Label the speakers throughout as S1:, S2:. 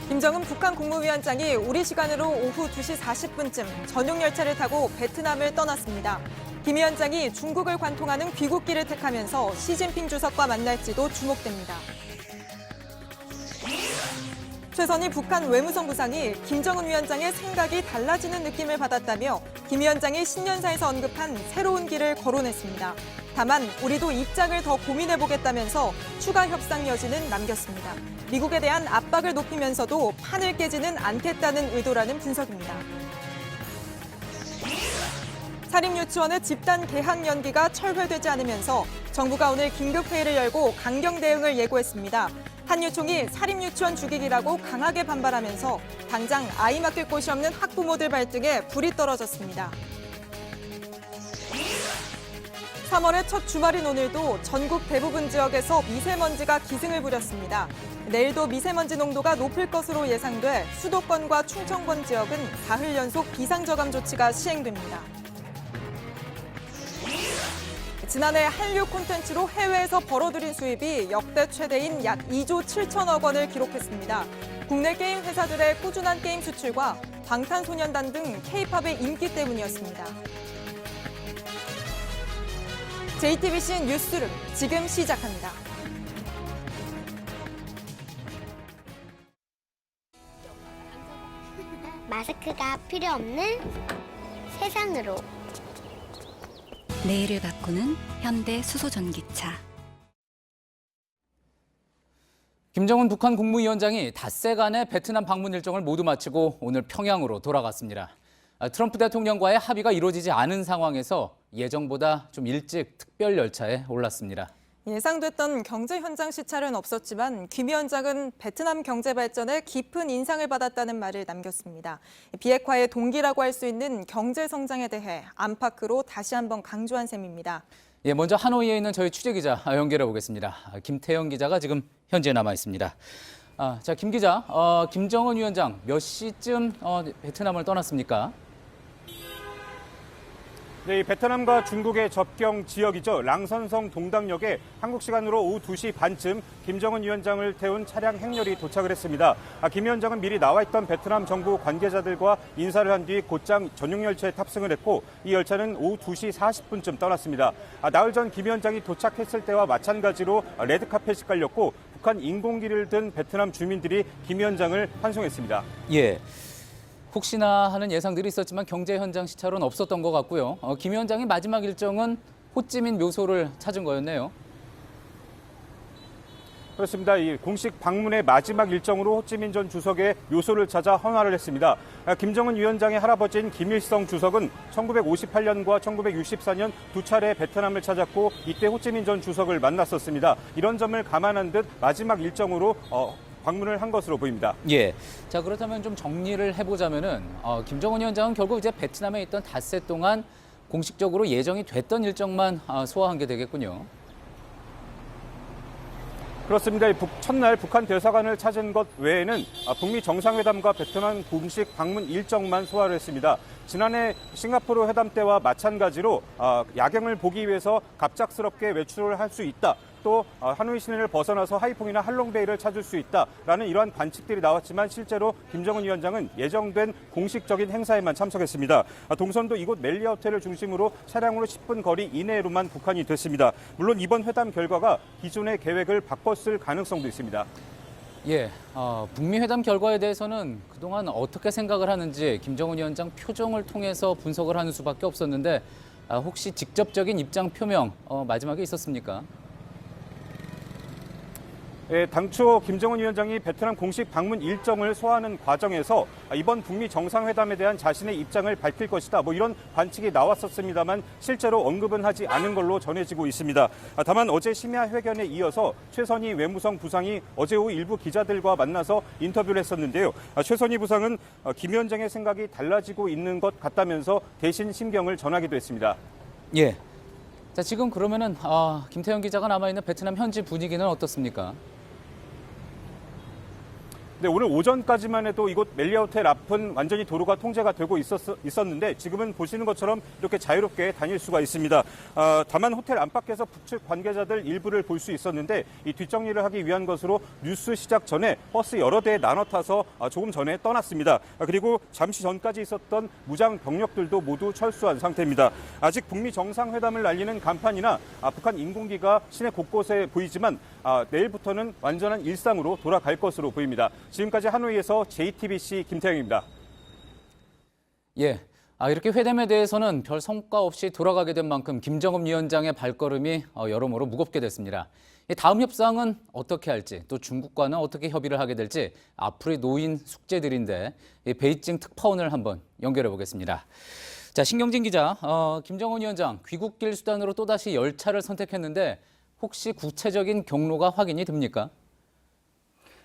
S1: 김정은 북한 국무위원장이 우리 시간으로 오후 2시 40분쯤 전용 열차를 타고 베트남을 떠났습니다. 김 위원장이 중국을 관통하는 귀국길을 택하면서 시진핑 주석과 만날지도 주목됩니다. 최선희 북한 외무성 부상이 김정은 위원장의 생각이 달라지는 느낌을 받았다며 김 위원장이 신년사에서 언급한 새로운 길을 거론했습니다. 다만 우리도 입장을 더 고민해보겠다면서 추가 협상 여지는 남겼습니다. 미국에 대한 압박을 높이면서도 판을 깨지는 않겠다는 의도라는 분석입니다. 사립유치원의 집단 개학 연기가 철회되지 않으면서 정부가 오늘 긴급회의를 열고 강경 대응을 예고했습니다. 한유총이 사립유치원 죽이기라고 강하게 반발하면서 당장 아이 맡길 곳이 없는 학부모들 발등에 불이 떨어졌습니다. 3월의 첫 주말인 오늘도 전국 대부분 지역에서 미세먼지가 기승을 부렸습니다. 내일도 미세먼지 농도가 높을 것으로 예상돼 수도권과 충청권 지역은 사흘 연속 비상저감 조치가 시행됩니다. 지난해 한류 콘텐츠로 해외에서 벌어들인 수입이 역대 최대인 약 2조 7천억 원을 기록했습니다. 국내 게임 회사들의 꾸준한 게임 수출과 방탄소년단 등 K-팝의 인기 때문이었습니다. JTBC 뉴스룸 지금 시작합니다.
S2: 마스크가 필요 없는 세상으로.
S3: 내일을 바꾸는 현대 수소전기차.
S4: 김정은 북한 국무위원장이 닷새간의 베트남 방문 일정을 모두 마치고 오늘 평양으로 돌아갔습니다. 트럼프 대통령과의 합의가 이루어지지 않은 상황에서 예정보다 좀 일찍 특별 열차에 올랐습니다.
S1: 예상됐던 경제 현장 시찰은 없었지만 김 위원장은 베트남 경제 발전에 깊은 인상을 받았다는 말을 남겼습니다. 비핵화의 동기라고 할 수 있는 경제 성장에 대해 안팎으로 다시 한번 강조한 셈입니다.
S4: 먼저 하노이에 있는 저희 취재기자 연결해 보겠습니다. 김태영 기자가 지금 현지에 남아 있습니다. 자, 김 기자, 김정은 위원장 몇 시쯤 베트남을 떠났습니까?
S5: 네, 베트남과 중국의 접경 지역이죠. 랑선성 동당역에 한국 시간으로 오후 2시 반쯤 김정은 위원장을 태운 차량 행렬이 도착을 했습니다. 김 위원장은 미리 나와 있던 베트남 정부 관계자들과 인사를 한 뒤 곧장 전용 열차에 탑승을 했고 이 열차는 오후 2시 40분쯤 떠났습니다. 나흘 전 김 위원장이 도착했을 때와 마찬가지로 레드카펫이 깔렸고 북한 인공기를 든 베트남 주민들이 김 위원장을 환송했습니다.
S4: 예. 혹시나 하는 예상들이 있었지만 경제 현장 시찰은 없었던 것 같고요. 김 위원장의 마지막 일정은 호찌민 묘소를 찾은 거였네요.
S5: 그렇습니다. 이 공식 방문의 마지막 일정으로 호찌민 전 주석의 묘소를 찾아 헌화를 했습니다. 김정은 위원장의 할아버지인 김일성 주석은 1958년과 1964년 두 차례 베트남을 찾았고 이때 호찌민 전 주석을 만났었습니다. 이런 점을 감안한 듯 마지막 일정으로 방문을 한 것으로 보입니다.
S4: 예. 자, 그렇다면 좀 정리를 해보자면은 김정은 위원장은 결국 이제 베트남에 있던 닷새 동안 공식적으로 예정이 됐던 일정만 소화한 게 되겠군요.
S5: 그렇습니다. 첫날 북한 대사관을 찾은 것 외에는 북미 정상회담과 베트남 공식 방문 일정만 소화를 했습니다. 지난해 싱가포르 회담 때와 마찬가지로 야경을 보기 위해서 갑작스럽게 외출을 할 수 있다. 또 하노이 시내를 벗어나서 하이퐁이나 할롱베이를 찾을 수 있다라는 이러한 관측들이 나왔지만 실제로 김정은 위원장은 예정된 공식적인 행사에만 참석했습니다. 동선도 이곳 멜리아 호텔을 중심으로 차량으로 10분 거리 이내로만 국한이 됐습니다. 물론 이번 회담 결과가 기존의 계획을 바꿨을 가능성도 있습니다.
S4: 예, 북미 회담 결과에 대해서는 그동안 어떻게 생각을 하는지 김정은 위원장 표정을 통해서 분석을 하는 수밖에 없었는데 혹시 직접적인 입장 표명 마지막에 있었습니까?
S5: 당초 김정은 위원장이 베트남 공식 방문 일정을 소화하는 과정에서 이번 북미 정상회담에 대한 자신의 입장을 밝힐 것이다. 이런 관측이 나왔었습니다만 실제로 언급은 하지 않은 걸로 전해지고 있습니다. 다만 어제 심야 회견에 이어서 최선희 외무성 부상이 어제 오후 일부 기자들과 만나서 인터뷰를 했었는데요. 최선희 부상은 김 위원장의 생각이 달라지고 있는 것 같다면서 대신 심경을 전하기도 했습니다.
S4: 예. 자, 지금 그러면은 김태형 기자가 남아있는 베트남 현지 분위기는 어떻습니까?
S5: 근데 오늘 오전까지만 해도 이곳 멜리아 호텔 앞은 완전히 도로가 통제가 되고 있었는데 지금은 보시는 것처럼 이렇게 자유롭게 다닐 수가 있습니다. 다만 호텔 안팎에서 북측 관계자들 일부를 볼 수 있었는데 이 뒷정리를 하기 위한 것으로 뉴스 시작 전에 버스 여러 대에 나눠 타서 조금 전에 떠났습니다. 그리고 잠시 전까지 있었던 무장 병력들도 모두 철수한 상태입니다. 아직 북미 정상회담을 알리는 간판이나 북한 인공기가 시내 곳곳에 보이지만 내일부터는 완전한 일상으로 돌아갈 것으로 보입니다. 지금까지 하노이에서 JTBC 김태형입니다.
S4: 예. 이렇게 회담에 대해서는 별 성과 없이 돌아가게 된 만큼 김정은 위원장의 발걸음이 여러모로 무겁게 됐습니다. 다음 협상은 어떻게 할지, 또 중국과는 어떻게 협의를 하게 될지 앞으로 놓인 숙제들인데 베이징 특파원을 한번 연결해 보겠습니다. 자, 신경진 기자, 김정은 위원장 귀국길 수단으로 또다시 열차를 선택했는데 혹시 구체적인 경로가 확인이 됩니까?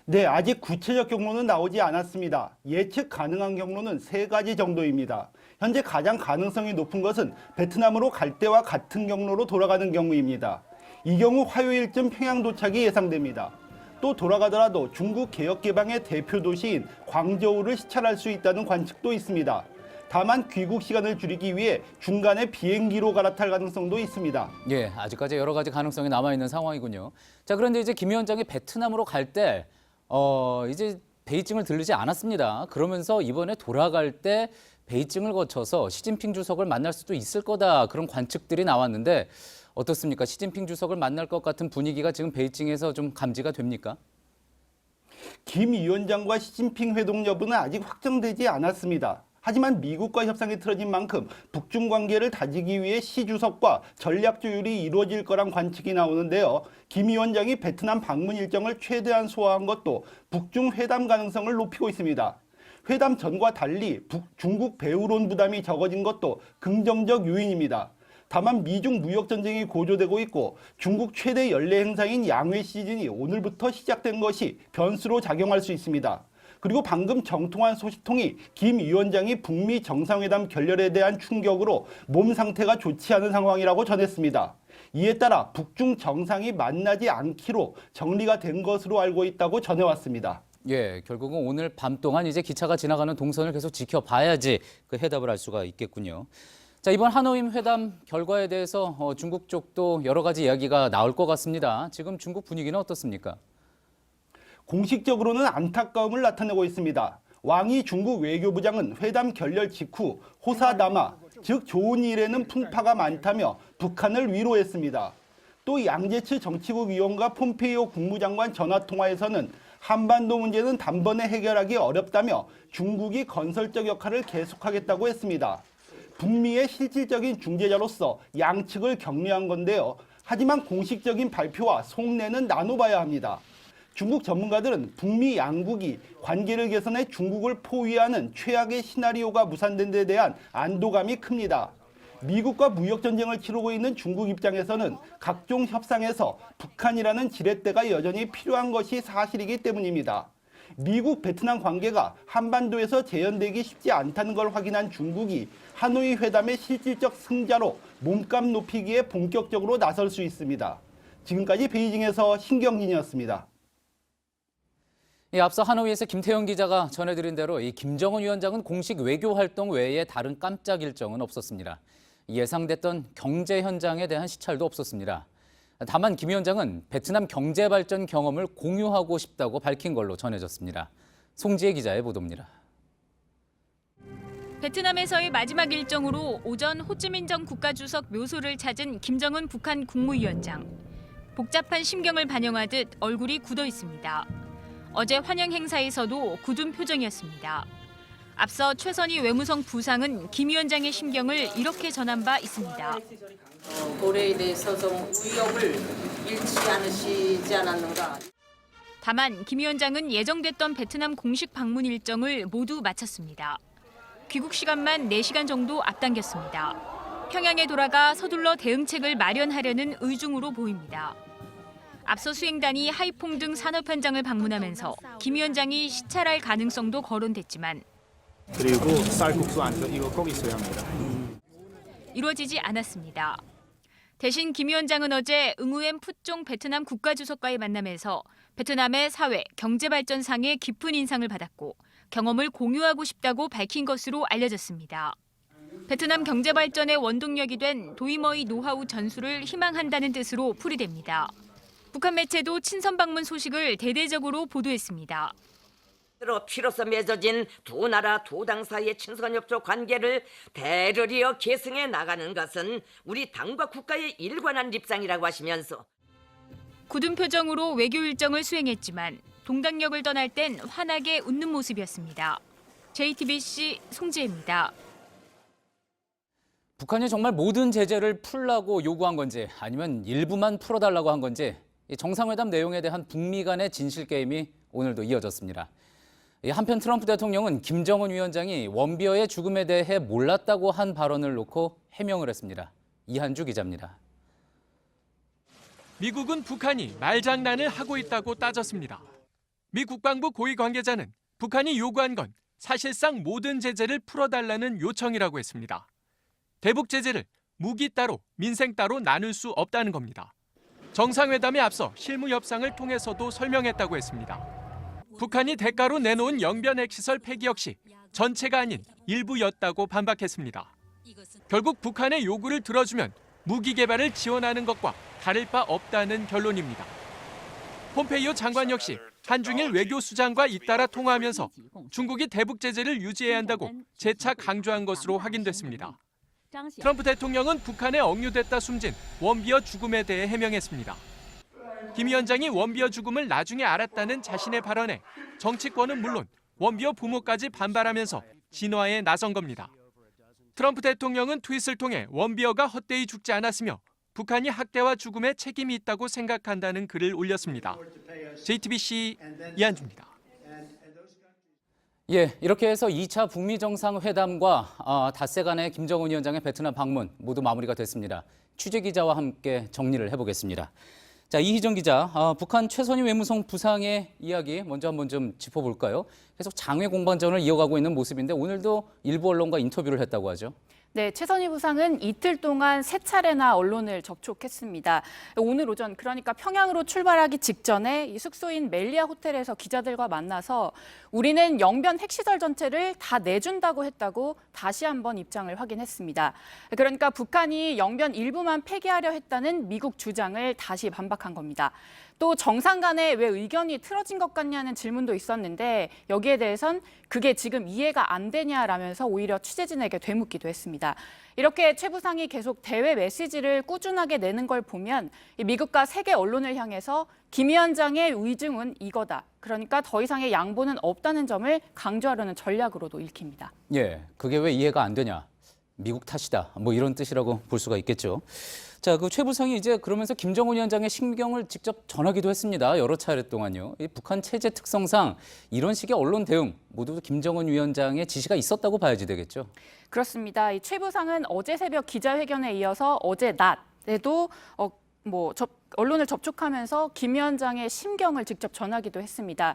S6: 네, 아직 구체적 경로는 나오지 않았습니다. 예측 가능한 경로는 3가지 정도입니다. 현재 가장 가능성이 높은 것은 베트남으로 갈 때와 같은 경로로 돌아가는 경우입니다. 이 경우 화요일쯤 평양 도착이 예상됩니다. 또 돌아가더라도 중국 개혁개방의 대표 도시인 광저우를 시찰할 수 있다는 관측도 있습니다. 다만 귀국 시간을 줄이기 위해 중간에 비행기로 갈아탈 가능성도 있습니다.
S4: 예, 아직까지 여러 가지 가능성이 남아있는 상황이군요. 자, 그런데 이제 김 위원장이 베트남으로 갈 때 이제 베이징을 들르지 않았습니다. 그러면서 이번에 돌아갈 때 베이징을 거쳐서 시진핑 주석을 만날 수도 있을 거다, 그런 관측들이 나왔는데 어떻습니까? 시진핑 주석을 만날 것 같은 분위기가 지금 베이징에서 좀 감지가 됩니까?
S6: 김 위원장과 시진핑 회동 여부는 아직 확정되지 않았습니다. 하지만 미국과 협상이 틀어진 만큼 북중 관계를 다지기 위해 시 주석과 전략 조율이 이루어질 거란 관측이 나오는데요. 김 위원장이 베트남 방문 일정을 최대한 소화한 것도 북중 회담 가능성을 높이고 있습니다. 회담 전과 달리 중국 배후론 부담이 적어진 것도 긍정적 요인입니다. 다만 미중 무역 전쟁이 고조되고 있고 중국 최대 연례 행사인 양회 시즌이 오늘부터 시작된 것이 변수로 작용할 수 있습니다. 그리고 방금 정통한 소식통이 김 위원장이 북미 정상회담 결렬에 대한 충격으로 몸 상태가 좋지 않은 상황이라고 전했습니다. 이에 따라 북중 정상이 만나지 않기로 정리가 된 것으로 알고 있다고 전해왔습니다.
S4: 예, 결국은 오늘 밤 동안 이제 기차가 지나가는 동선을 계속 지켜봐야지 그 해답을 알 수가 있겠군요. 자, 이번 하노이 회담 결과에 대해서 중국 쪽도 여러 가지 이야기가 나올 것 같습니다. 지금 중국 분위기는 어떻습니까?
S6: 공식적으로는 안타까움을 나타내고 있습니다. 왕이 중국 외교부장은 회담 결렬 직후 호사다마, 즉 좋은 일에는 풍파가 많다며 북한을 위로했습니다. 또 양재츠 정치국 위원과 폼페이오 국무장관 전화통화에서는 한반도 문제는 단번에 해결하기 어렵다며 중국이 건설적 역할을 계속하겠다고 했습니다. 북미의 실질적인 중재자로서 양측을 격려한 건데요. 하지만 공식적인 발표와 속내는 나눠봐야 합니다. 중국 전문가들은 북미 양국이 관계를 개선해 중국을 포위하는 최악의 시나리오가 무산된 데 대한 안도감이 큽니다. 미국과 무역전쟁을 치르고 있는 중국 입장에서는 각종 협상에서 북한이라는 지렛대가 여전히 필요한 것이 사실이기 때문입니다. 미국 베트남 관계가 한반도에서 재현되기 쉽지 않다는 걸 확인한 중국이 하노이 회담의 실질적 승자로 몸값 높이기에 본격적으로 나설 수 있습니다. 지금까지 베이징에서 신경진이었습니다.
S4: 앞서 하노이에서 김태형 기자가 전해드린 대로 이 김정은 위원장은 공식 외교 활동 외에 다른 깜짝 일정은 없었습니다. 예상됐던 경제 현장에 대한 시찰도 없었습니다. 다만 김 위원장은 베트남 경제 발전 경험을 공유하고 싶다고 밝힌 걸로 전해졌습니다. 송지혜 기자의 보도입니다.
S7: 베트남에서의 마지막 일정으로 오전 호찌민정 국가주석 묘소를 찾은 김정은 북한 국무위원장. 복잡한 심경을 반영하듯 얼굴이 굳어 있습니다. 어제 환영 행사에서도 굳은 표정이었습니다. 앞서 최선희 외무성 부상은 김 위원장의 심경을 이렇게 전한 바 있습니다.
S8: 고려에 대해서 좀 의욕을 잃지 않으시지 않았는가.
S7: 다만 김 위원장은 예정됐던 베트남 공식 방문 일정을 모두 마쳤습니다. 귀국 시간만 4시간 정도 앞당겼습니다. 평양에 돌아가 서둘러 대응책을 마련하려는 의중으로 보입니다. 앞서 수행단이 하이퐁 등 산업 현장을 방문하면서 김 위원장이 시찰할 가능성도 거론됐지만
S9: 그리고 쌀국수 안도 이거 꼭 있어야 합니다.
S7: 이루어지지 않았습니다. 대신 김 위원장은 어제 응우엔 푸종 베트남 국가주석과의 만남에서 베트남의 사회, 경제발전상의 깊은 인상을 받았고 경험을 공유하고 싶다고 밝힌 것으로 알려졌습니다. 베트남 경제발전의 원동력이 된 도이머이 노하우 전수를 희망한다는 뜻으로 풀이됩니다. 북한 매체도 친선 방문 소식을 대대적으로 보도했습니다.
S9: 피로서 맺어진 두 나라 두 당 사이의 친선협조 관계를 대러리어 계승해 나가는 것은 우리 당과 국가의 일관한 입장이라고 하시면서
S7: 굳은 표정으로 외교 일정을 수행했지만 동당역을 떠날 땐 환하게 웃는 모습이었습니다. JTBC 송지혜입니다.
S4: 북한이 정말 모든 제재를 풀라고 요구한 건지 아니면 일부만 풀어달라고 한 건지 이 정상회담 내용에 대한 북미 간의 진실 게임이 오늘도 이어졌습니다. 한편 트럼프 대통령은 김정은 위원장이 원비어의 죽음에 대해 몰랐다고 한 발언을 놓고 해명을 했습니다. 이한주 기자입니다.
S10: 미국은 북한이 말장난을 하고 있다고 따졌습니다. 미 국방부 고위 관계자는 북한이 요구한 건 사실상 모든 제재를 풀어달라는 요청이라고 했습니다. 대북 제재를 무기 따로, 민생 따로 나눌 수 없다는 겁니다. 정상회담에 앞서 실무 협상을 통해서도 설명했다고 했습니다. 북한이 대가로 내놓은 영변 핵시설 폐기 역시 전체가 아닌 일부였다고 반박했습니다. 결국 북한의 요구를 들어주면 무기 개발을 지원하는 것과 다를 바 없다는 결론입니다. 폼페이오 장관 역시 한중일 외교수장과 잇따라 통화하면서 중국이 대북 제재를 유지해야 한다고 재차 강조한 것으로 확인됐습니다. 트럼프 대통령은 북한에 억류됐다 숨진 원비어 죽음에 대해 해명했습니다. 김 위원장이 원비어 죽음을 나중에 알았다는 자신의 발언에 정치권은 물론 원비어 부모까지 반발하면서 진화에 나선 겁니다. 트럼프 대통령은 트윗을 통해 원비어가 헛되이 죽지 않았으며 북한이 학대와 죽음에 책임이 있다고 생각한다는 글을 올렸습니다. JTBC 이한주입니다.
S4: 예, 이렇게 해서 2차 북미 정상회담과 닷새 간의 김정은 위원장의 베트남 방문 모두 마무리가 됐습니다. 취재 기자와 함께 정리를 해보겠습니다. 자, 이희정 기자, 북한 최선희 외무성 부상의 이야기 먼저 한번 좀 짚어볼까요? 계속 장외 공방전을 이어가고 있는 모습인데 오늘도 일부 언론과 인터뷰를 했다고 하죠.
S11: 네, 최선희 부상은 이틀 동안 3차례나 언론을 접촉했습니다. 오늘 오전, 그러니까 평양으로 출발하기 직전에 이 숙소인 멜리아 호텔에서 기자들과 만나서 우리는 영변 핵시설 전체를 다 내준다고 했다고 다시 한번 입장을 확인했습니다. 그러니까 북한이 영변 일부만 폐기하려 했다는 미국 주장을 다시 반박한 겁니다. 또 정상 간에 왜 의견이 틀어진 것 같냐는 질문도 있었는데 여기에 대해선 그게 지금 이해가 안 되냐라면서 오히려 취재진에게 되묻기도 했습니다. 이렇게 최 부상이 계속 대외 메시지를 꾸준하게 내는 걸 보면 미국과 세계 언론을 향해서 김 위원장의 의중은 이거다. 그러니까 더 이상의 양보는 없다는 점을 강조하려는 전략으로도 읽힙니다.
S4: 예, 그게 왜 이해가 안 되냐. 미국 탓이다. 뭐 이런 뜻이라고 볼 수가 있겠죠. 자, 그 최 부상이 이제 그러면서 김정은 위원장의 심경을 직접 전하기도 했습니다. 여러 차례 동안요. 이 북한 체제 특성상 이런 식의 언론 대응 모두 김정은 위원장의 지시가 있었다고 봐야지 되겠죠.
S11: 그렇습니다. 이 최 부상은 어제 새벽 기자회견에 이어서 어제 낮에도 언론을 접촉하면서 김 위원장의 심경을 직접 전하기도 했습니다.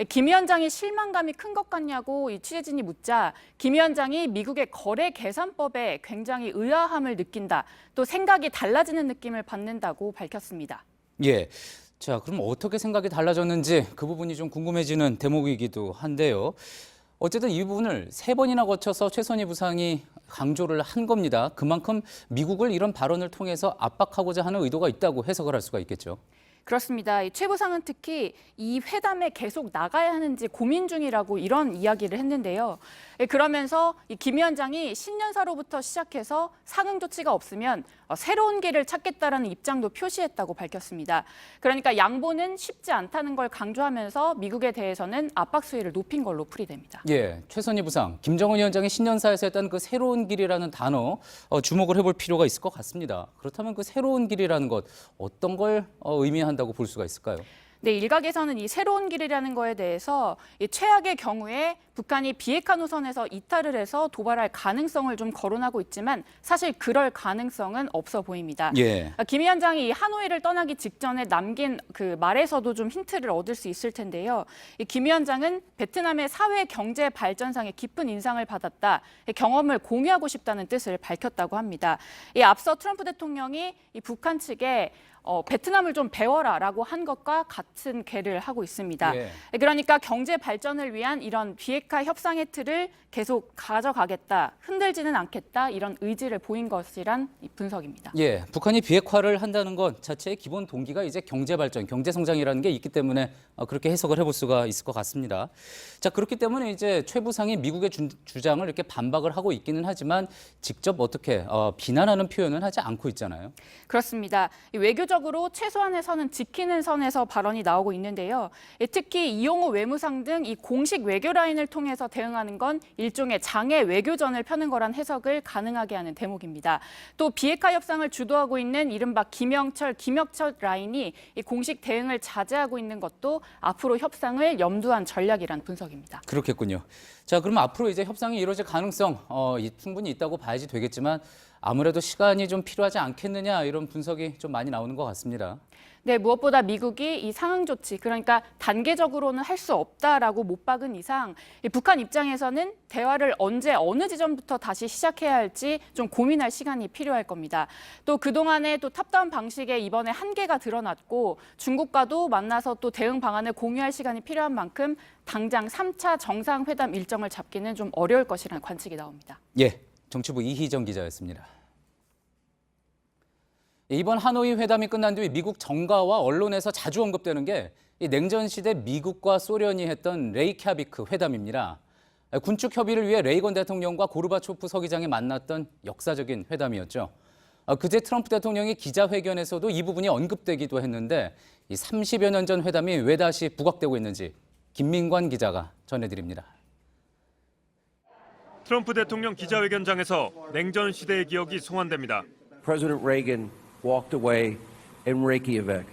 S11: 김 위원장이 실망감이 큰 것 같냐고 이 취재진이 묻자 김 위원장이 미국의 거래 계산법에 굉장히 의아함을 느낀다. 또 생각이 달라지는 느낌을 받는다고 밝혔습니다.
S4: 예. 자, 그럼 어떻게 생각이 달라졌는지 그 부분이 좀 궁금해지는 대목이기도 한데요. 어쨌든 이 부분을 3번이나 거쳐서 최선희 부상이 강조를 한 겁니다. 그만큼 미국을 이런 발언을 통해서 압박하고자 하는 의도가 있다고 해석을 할 수가 있겠죠.
S11: 그렇습니다. 이 최 부상은 특히 이 회담에 계속 나가야 하는지 고민 중이라고 이런 이야기를 했는데요. 그러면서 이 김 위원장이 신년사로부터 시작해서 상응 조치가 없으면 새로운 길을 찾겠다라는 입장도 표시했다고 밝혔습니다. 그러니까 양보는 쉽지 않다는 걸 강조하면서 미국에 대해서는 압박 수위를 높인 걸로 풀이됩니다.
S4: 예, 최선희 부상, 김정은 위원장이 신년사에서 했던 그 새로운 길이라는 단어 주목을 해볼 필요가 있을 것 같습니다. 그렇다면 그 새로운 길이라는 것 어떤 걸 의미한다고 볼 수가 있을까요?
S11: 네, 일각에서는 이 새로운 길이라는 거에 대해서 이 최악의 경우에 북한이 비핵화 노선에서 이탈을 해서 도발할 가능성을 좀 거론하고 있지만 사실 그럴 가능성은 없어 보입니다.
S4: 예.
S11: 김 위원장이 이 하노이를 떠나기 직전에 남긴 그 말에서도 좀 힌트를 얻을 수 있을 텐데요. 이 김 위원장은 베트남의 사회 경제 발전상의 깊은 인상을 받았다. 경험을 공유하고 싶다는 뜻을 밝혔다고 합니다. 이 앞서 트럼프 대통령이 이 북한 측에 베트남을 좀 배워라라고 한 것과 같은 궤를 하고 있습니다.
S4: 예.
S11: 그러니까 경제 발전을 위한 이런 비핵화 협상의 틀을 계속 가져가겠다, 흔들지는 않겠다 이런 의지를 보인 것이란 분석입니다.
S4: 예, 북한이 비핵화를 한다는 것 자체의 기본 동기가 이제 경제 발전, 경제 성장이라는 게 있기 때문에 그렇게 해석을 해볼 수가 있을 것 같습니다. 자, 그렇기 때문에 이제 최 부상이 미국의 주장을 이렇게 반박을 하고 있기는 하지만 직접 어떻게 비난하는 표현은 하지 않고 있잖아요.
S11: 그렇습니다. 외교적으로 최소한의 선은 지키는 선에서 발언이 나오고 있는데요. 특히 이용호 외무상 등 이 공식 외교 라인을 통해서 대응하는 건 일종의 장애 외교전을 펴는 거란 해석을 가능하게 하는 대목입니다. 또 비핵화 협상을 주도하고 있는 이른바 김영철 라인이 이 공식 대응을 자제하고 있는 것도 앞으로 협상을 염두한 전략이란 분석입니다.
S4: 그렇겠군요. 자, 그럼 앞으로 이제 협상이 이루어질 가능성 충분히 있다고 봐야지 되겠지만 아무래도 시간이 좀 필요하지 않겠느냐 이런 분석이 좀 많이 나오는 것 같습니다.
S11: 네, 무엇보다 미국이 이 상응 조치, 그러니까 단계적으로는 할 수 없다라고 못 박은 이상 이 북한 입장에서는 대화를 언제 어느 지점부터 다시 시작해야 할지 좀 고민할 시간이 필요할 겁니다. 또 그동안에 또 탑다운 방식에 이번에 한계가 드러났고 중국과도 만나서 또 대응 방안을 공유할 시간이 필요한 만큼 당장 3차 정상회담 일정을 잡기는 좀 어려울 것이라는 관측이 나옵니다.
S4: 예, 정치부 이희정 기자였습니다. 이번 하노이 회담이 끝난 뒤 미국 정가와 언론에서 자주 언급되는 게 이 냉전 시대 미국과 소련이 했던 레이캬비크 회담입니다. 군축 협의를 위해 레이건 대통령과 고르바초프 서기장이 만났던 역사적인 회담이었죠. 그제 트럼프 대통령이 기자회견에서도 이 부분이 언급되기도 했는데 이 30여 년 전 회담이 왜 다시 부각되고 있는지 김민관 기자가 전해드립니다.
S12: 트럼프 대통령 기자회견장에서 냉전 시대의 기억이 소환됩니다.
S13: President Reagan walked away in Reykjavik.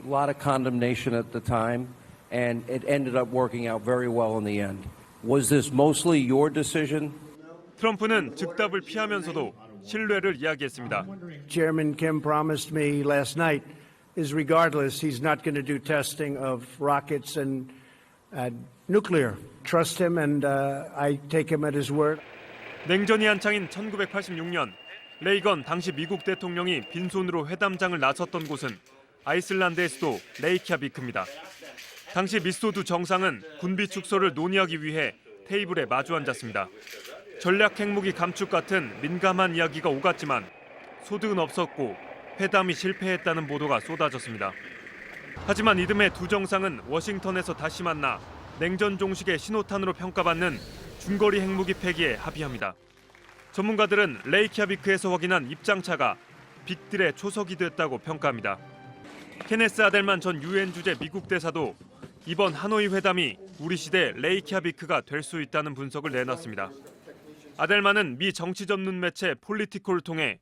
S13: A lot of condemnation at the time, and it ended up working out very well in the end. Was this mostly your decision?
S12: 트럼프는 즉답을 피하면서도 신뢰를 이야기했습니다.
S14: Chairman Kim promised me last night is regardless, he's not going to do testing of rockets and nuclear. Trust him and I take him at his word.
S12: 냉전이 한창인 1986년 레이건 당시 미국 대통령이 빈손으로 회담장을 나섰던 곳은 아이슬란드의 수도 레이캬비크입니다. 당시 미소두 정상은 군비 축소를 논의하기 위해 테이블에 마주 앉았습니다. 전략 핵무기 감축 같은 민감한 이야기가 오갔지만 소득은 없었고 회담이 실패했다는 보도가 쏟아졌습니다. 하지만 이듬해 두 정상은 워싱턴에서 다시 만나 냉전 종식의 신호탄으로 평가받는 중거리 핵무기 폐기에 합의합니다. 전문가들은 레이캬비크에서 확인한 입장차가 빅딜의 초석이 됐다고 평가합니다. 케네스 아델만 전 유엔 주재 미국 대사도 이번 하노이 회담이 우리 시대 레이캬비크가 될 수 있다는 분석을 내놨습니다. 아델만은 미 정치 전문 매체 폴리티코를 통해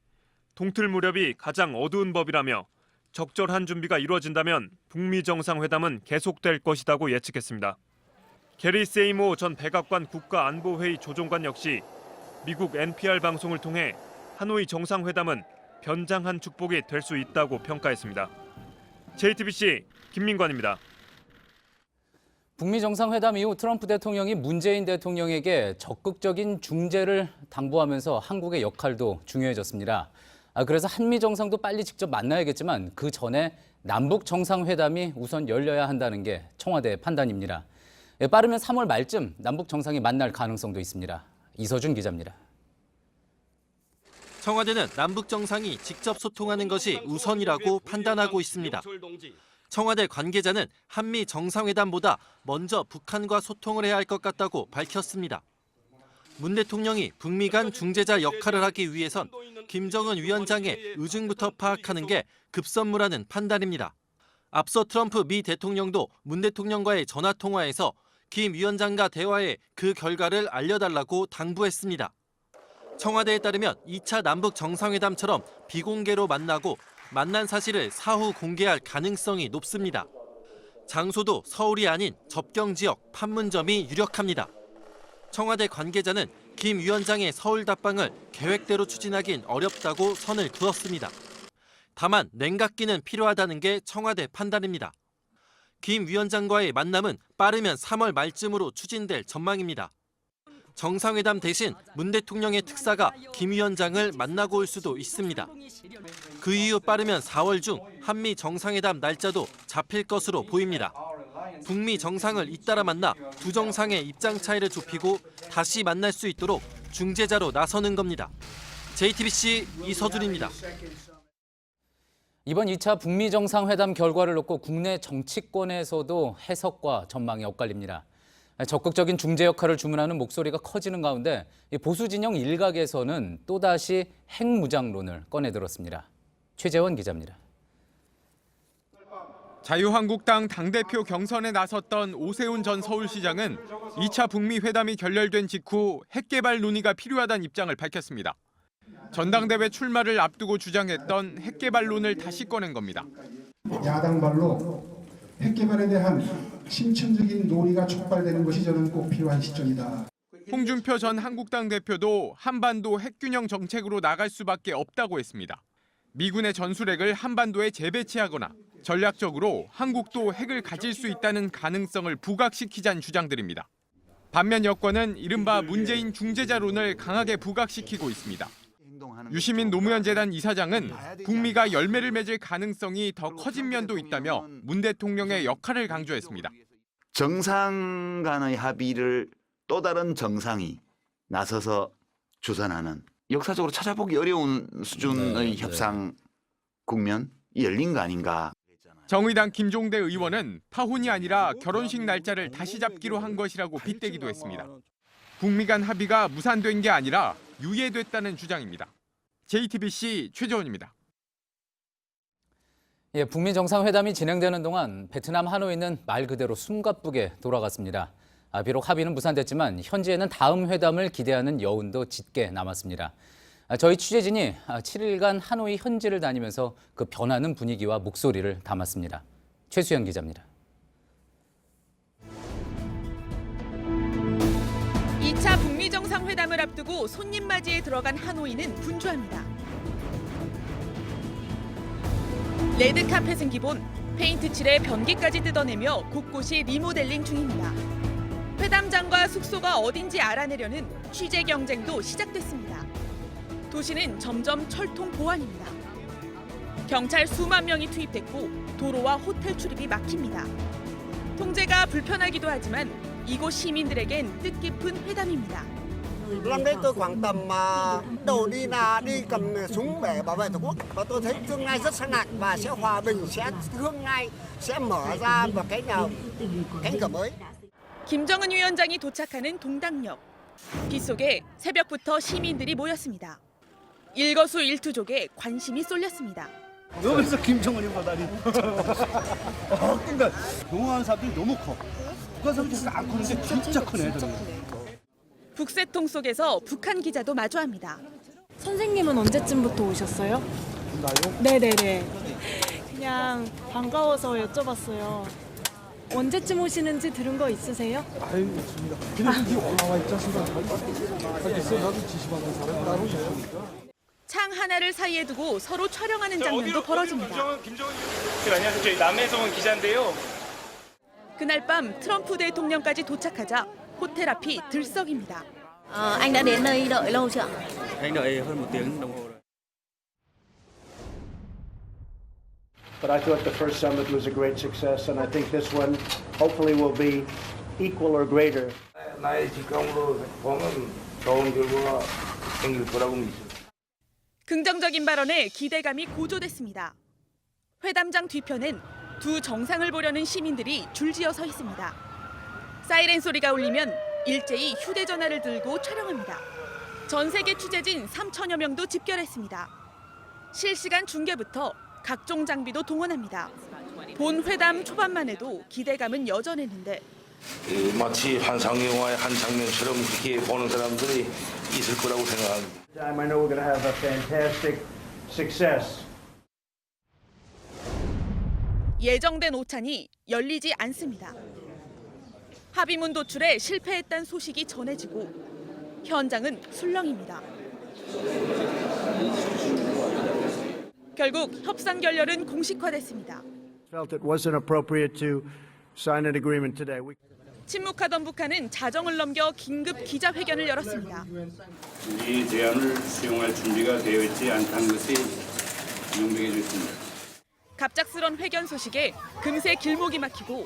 S12: 동틀 무렵이 가장 어두운 법이라며 적절한 준비가 이루어진다면 북미 정상회담은 계속될 것이라고 예측했습니다. 게리 세이모 전 백악관 국가안보회의 조종관 역시 미국 NPR 방송을 통해 하노이 정상회담은 변장한 축복이 될 수 있다고 평가했습니다. JTBC 김민관입니다.
S4: 북미 정상회담 이후 트럼프 대통령이 문재인 대통령에게 적극적인 중재를 당부하면서 한국의 역할도 중요해졌습니다. 그래서 한미 정상도 빨리 직접 만나야겠지만 그 전에 남북 정상회담이 우선 열려야 한다는 게 청와대의 판단입니다. 빠르면 3월 말쯤 남북 정상이 만날 가능성도 있습니다. 이서준 기자입니다.
S15: 청와대는 남북 정상이 직접 소통하는 것이 우선이라고 판단하고 있습니다. 청와대 관계자는 한미 정상회담보다 먼저 북한과 소통을 해야 할 것 같다고 밝혔습니다. 문 대통령이 북미 간 중재자 역할을 하기 위해선 김정은 위원장의 의중부터 파악하는 게 급선무라는 판단입니다. 앞서 트럼프 미 대통령도 문 대통령과의 전화통화에서 김 위원장과 대화해 그 결과를 알려달라고 당부했습니다. 청와대에 따르면 2차 남북 정상회담처럼 비공개로 만나고 만난 사실을 사후 공개할 가능성이 높습니다. 장소도 서울이 아닌 접경 지역 판문점이 유력합니다. 청와대 관계자는 김 위원장의 서울 답방을 계획대로 추진하긴 어렵다고 선을 그었습니다. 다만 냉각기는 필요하다는 게 청와대 판단입니다. 김 위원장과의 만남은 빠르면 3월 말쯤으로 추진될 전망입니다. 정상회담 대신 문 대통령의 특사가 김 위원장을 만나고 올 수도 있습니다. 그 이후 빠르면 4월 중 한미 정상회담 날짜도 잡힐 것으로 보입니다. 북미 정상을 잇따라 만나 두 정상의 입장 차이를 좁히고 다시 만날 수 있도록 중재자로 나서는 겁니다. JTBC 이서준입니다.
S4: 이번 2차 북미 정상회담 결과를 놓고 국내 정치권에서도 해석과 전망이 엇갈립니다. 적극적인 중재 역할을 주문하는 목소리가 커지는 가운데 보수 진영 일각에서는 또다시 핵무장론을 꺼내들었습니다. 최재원 기자입니다.
S16: 자유한국당 당대표 경선에 나섰던 오세훈 전 서울시장은 2차 북미 회담이 결렬된 직후 핵개발 논의가 필요하다는 입장을 밝혔습니다. 전당대회 출마를 앞두고 주장했던 핵개발론을 다시 꺼낸 겁니다.
S17: 야당발로 핵개발에 대한 심층적인 논의가 촉발되는 것이 저는 꼭 필요한 시점이다.
S16: 홍준표 전 한국당 대표도 한반도 핵균형 정책으로 나갈 수밖에 없다고 했습니다. 미군의 전술핵을 한반도에 재배치하거나 전략적으로 한국도 핵을 가질 수 있다는 가능성을 부각시키자는 주장들입니다. 반면 여권은 이른바 문재인 중재자론을 강하게 부각시키고 있습니다. 유시민 노무현 재단 이사장은 북미가 열매를 맺을 가능성이 더 커진 면도 있다며 문 대통령의 역할을 강조했습니다.
S18: 정상 간의 합의를 또 다른 정상이 나서서 주선하는 역사적으로 찾아보기 어려운 수준의 협상 국면이 열린 거 아닌가.
S16: 정의당 김종대 의원은 파혼이 아니라 결혼식 날짜를 다시 잡기로 한 것이라고 빗대기도 했습니다. 북미 간 합의가 무산된 게 아니라 유예됐다는 주장입니다. JTBC 최재원입니다.
S4: 북미 정상회담이 진행되는 동안 베트남 하노이는 말 그대로 숨가쁘게 돌아갔습니다. 비록 합의는 무산됐지만 현지에는 다음 회담을 기대하는 여운도 짙게 남았습니다. 저희 취재진이 7일간 하노이 현지를 다니면서 그 변하는 분위기와 목소리를 담았습니다. 최수연 기자입니다.
S19: 2차 북미 정상회담을 앞두고 손님 맞이에 들어간 하노이는 분주합니다. 레드카펫은 기본, 페인트 칠에 변기까지 뜯어내며 곳곳이 리모델링 중입니다. 회담장과 숙소가 어딘지 알아내려는 취재 경쟁도 시작됐습니다. 도시는 점점 철통 보안입니다. 경찰 수만 명이 투입됐고 도로와 호텔 출입이 막힙니다. 통제가 불편하기도 하지만 이곳 시민들에겐 뜻깊은 회담입니다.
S20: Năm nay tôi quan tâm đầu đi là đi cầm súng để bảo vệ Tổ quốc và tôi thấy tương lai rất sáng lạng và sẽ hòa bình, sẽ tương lai sẽ mở ra một cái cánh cửa mới.
S19: 김정은 위원장이 도착하는 동당역. 빗속에 새벽부터 시민들이 모였습니다. 일거수일투족에 관심이 쏠렸습니다.
S6: 여기서 김정은이 보다니. 그러니까 동호하는 사람들이 너무 커. 북한 사람들이 안 크는데 진짜 크네.
S19: 북새통 속에서 북한 기자도 마주합니다.
S21: 선생님은 언제쯤부터 오셨어요?
S17: 나요?
S21: 네네네. 그냥 반가워서 여쭤봤어요. 언제쯤 오시는지 들은 거 있으세요?
S17: 아유, 있습니다. 그냥 여기 올라와 있지 않습니까? 알겠어요. 나도 지시받는 사람 따로 있으니까.
S19: 창 하나를 사이에 두고 서로 촬영하는 장면도 벌어집니다.
S22: 안녕하세요. 저희 남해에서 온 기자인데요.
S19: 그날 밤 트럼프 대통령까지 도착하자 호텔 앞이 들썩입니다.
S21: Anh đã đến nơi đợi lâu chưa?
S22: Anh đợi hơn 1 tiếng đồng hồ rồi.
S14: But I thought the first summit was a great success, and I think this one hopefully will be equal or greater.
S22: 나의 직감으로 보면 좋은 결과가 생길 거라고 믿습니다.
S19: 긍정적인 발언에 기대감이 고조됐습니다. 회담장 뒤편엔 두 정상을 보려는 시민들이 줄지어 서 있습니다. 사이렌 소리가 울리면 일제히 휴대전화를 들고 촬영합니다. 전 세계 취재진 3천여 명도 집결했습니다. 실시간 중계부터 각종 장비도 동원합니다. 본 회담 초반만 해도 기대감은 여전했는데
S22: 마치 환상 영화의 한 장면처럼 그렇게 보는 사람들이 있을 거라고 생각합니다.
S14: I know we're going to have a fantastic success.
S19: 예정된 오찬이 열리지 않습니다. 합의문 도출에 실패했다는 소식이 전해지고 현장은 술렁입니다. 결국 협상 결렬은 공식화됐습니다.
S14: Felt it wasn't appropriate to sign an agreement today.
S19: 침묵하던 북한은 자정을 넘겨 긴급 기자회견을 열었습니다.
S2: 이 제안을 수용할 준비가 되어 있지 않다는 것이 명백해졌습니다.
S19: 갑작스런 회견 소식에 금세 길목이 막히고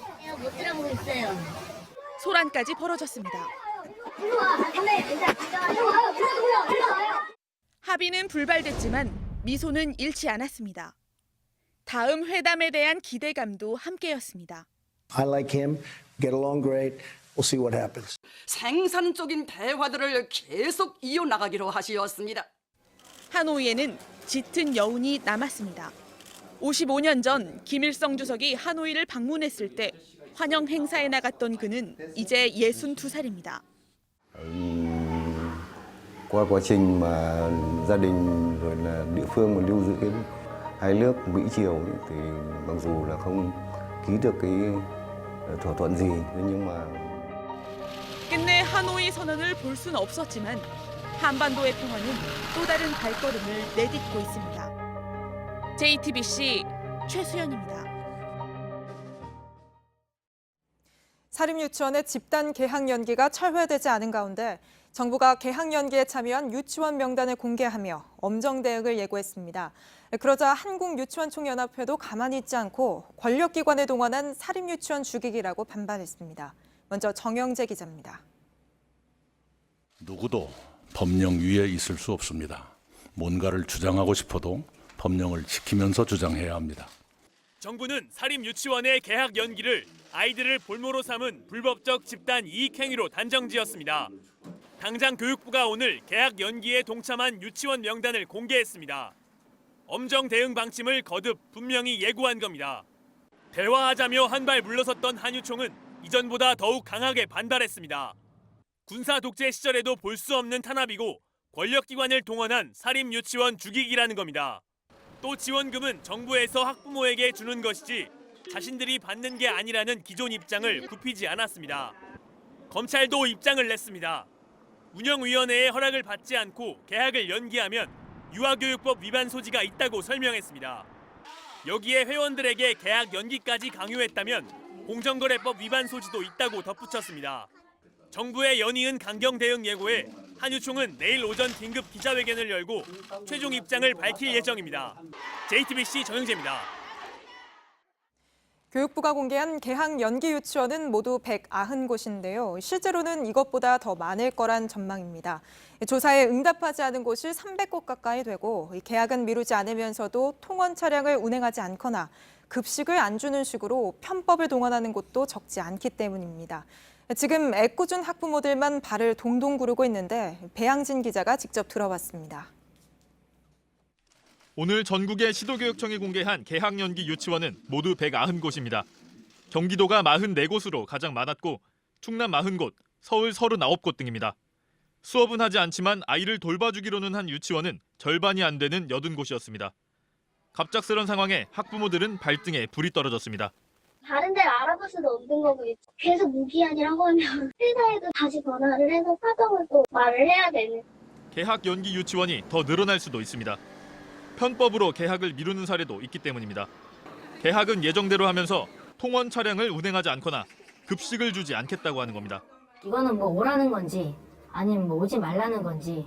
S19: 소란까지 벌어졌습니다. 합의는 불발됐지만 미소는 잃지 않았습니다. 다음 회담에 대한 기대감도 함께였습니다.
S3: I like him. Get along great. We'll see what happens.
S23: 생산적인 대화들을 계속 이어나가기로 하시었습니다.
S19: 하노이에는 짙은 여운이 남았습니다. 55년 전 김일성 주석이 하노이를 방문했을 때 환영 행사에 나갔던 그는 이제 62살입니다.
S24: Qua quá trình mà gia đình rồi là địa phương mà lưu giữ hai nước Mỹ Triều thì mặc dù là không ký được cái thỏa thuận gì nhưng mà
S19: 끝내 하노이 선언을 볼 수는 없었지만 한반도의 평화는 또 다른 발걸음을 내딛고 있습니다. JTBC 최수연입니다.
S1: 사립유치원의 집단 개학 연기가 철회되지 않은 가운데 정부가 개학 연기에 참여한 유치원 명단을 공개하며 엄정 대응을 예고했습니다. 그러자 한국유치원총연합회도 가만히 있지 않고 권력기관에 동원한 사립유치원 죽이기라고 반발했습니다. 먼저 정영재 기자입니다.
S25: 누구도 법령 위에 있을 수 없습니다. 뭔가를 주장하고 싶어도 법령을 지키면서 주장해야 합니다.
S12: 정부는 사립유치원의 개학 연기를 아이들을 볼모로 삼은 불법적 집단 이익행위로 단정지었습니다. 당장 교육부가 오늘 개학 연기에 동참한 유치원 명단을 공개했습니다. 엄정 대응 방침을 거듭 분명히 예고한 겁니다. 대화하자며 한발 물러섰던 한유총은 이전보다 더욱 강하게 반발했습니다. 군사 독재 시절에도 볼 수 없는 탄압이고 권력기관을 동원한 사립유치원 죽이기라는 겁니다. 또 지원금은 정부에서 학부모에게 주는 것이지 자신들이 받는 게 아니라는 기존 입장을 굽히지 않았습니다. 검찰도 입장을 냈습니다. 운영위원회의 허락을 받지 않고 개학을 연기하면 유아교육법 위반 소지가 있다고 설명했습니다. 여기에 회원들에게 개학 연기까지 강요했다면 공정거래법 위반 소지도 있다고 덧붙였습니다. 정부의 연이은 강경 대응 예고에 한유총은 내일 오전 긴급 기자회견을 열고 최종 입장을 밝힐 예정입니다. JTBC 정영재입니다.
S1: 교육부가 공개한 개학 연기 유치원은 모두 190곳인데요. 실제로는 이것보다 더 많을 거란 전망입니다. 조사에 응답하지 않은 곳이 300곳 가까이 되고 개학은 미루지 않으면서도 통원 차량을 운행하지 않거나 급식을 안 주는 식으로 편법을 동원하는 곳도 적지 않기 때문입니다. 지금 애꿎은 학부모들만 발을 동동 구르고 있는데 배양진 기자가 직접 들어봤습니다.
S26: 오늘 전국의 시도교육청이 공개한 개학 연기 유치원은 모두 190곳입니다. 경기도가 44곳으로 가장 많았고 충남 40곳, 서울 39곳 등입니다. 수업은 하지 않지만 아이를 돌봐주기로는 한 유치원은 절반이 안 되는 80곳이었습니다. 갑작스런 상황에 학부모들은 발등에 불이 떨어졌습니다.
S27: 다른 데를 알아볼 수도 없는 거고 계속 무기한이라고 하면 회사에도 다시 전화를 해서 사정을 또 말을 해야 되는.
S26: 개학 연기 유치원이 더 늘어날 수도 있습니다. 편법으로 개학을 미루는 사례도 있기 때문입니다. 개학은 예정대로 하면서 통원 차량을 운행하지 않거나 급식을 주지 않겠다고 하는 겁니다.
S21: 이거는 뭐 오라는 건지 아니면 뭐 오지 말라는 건지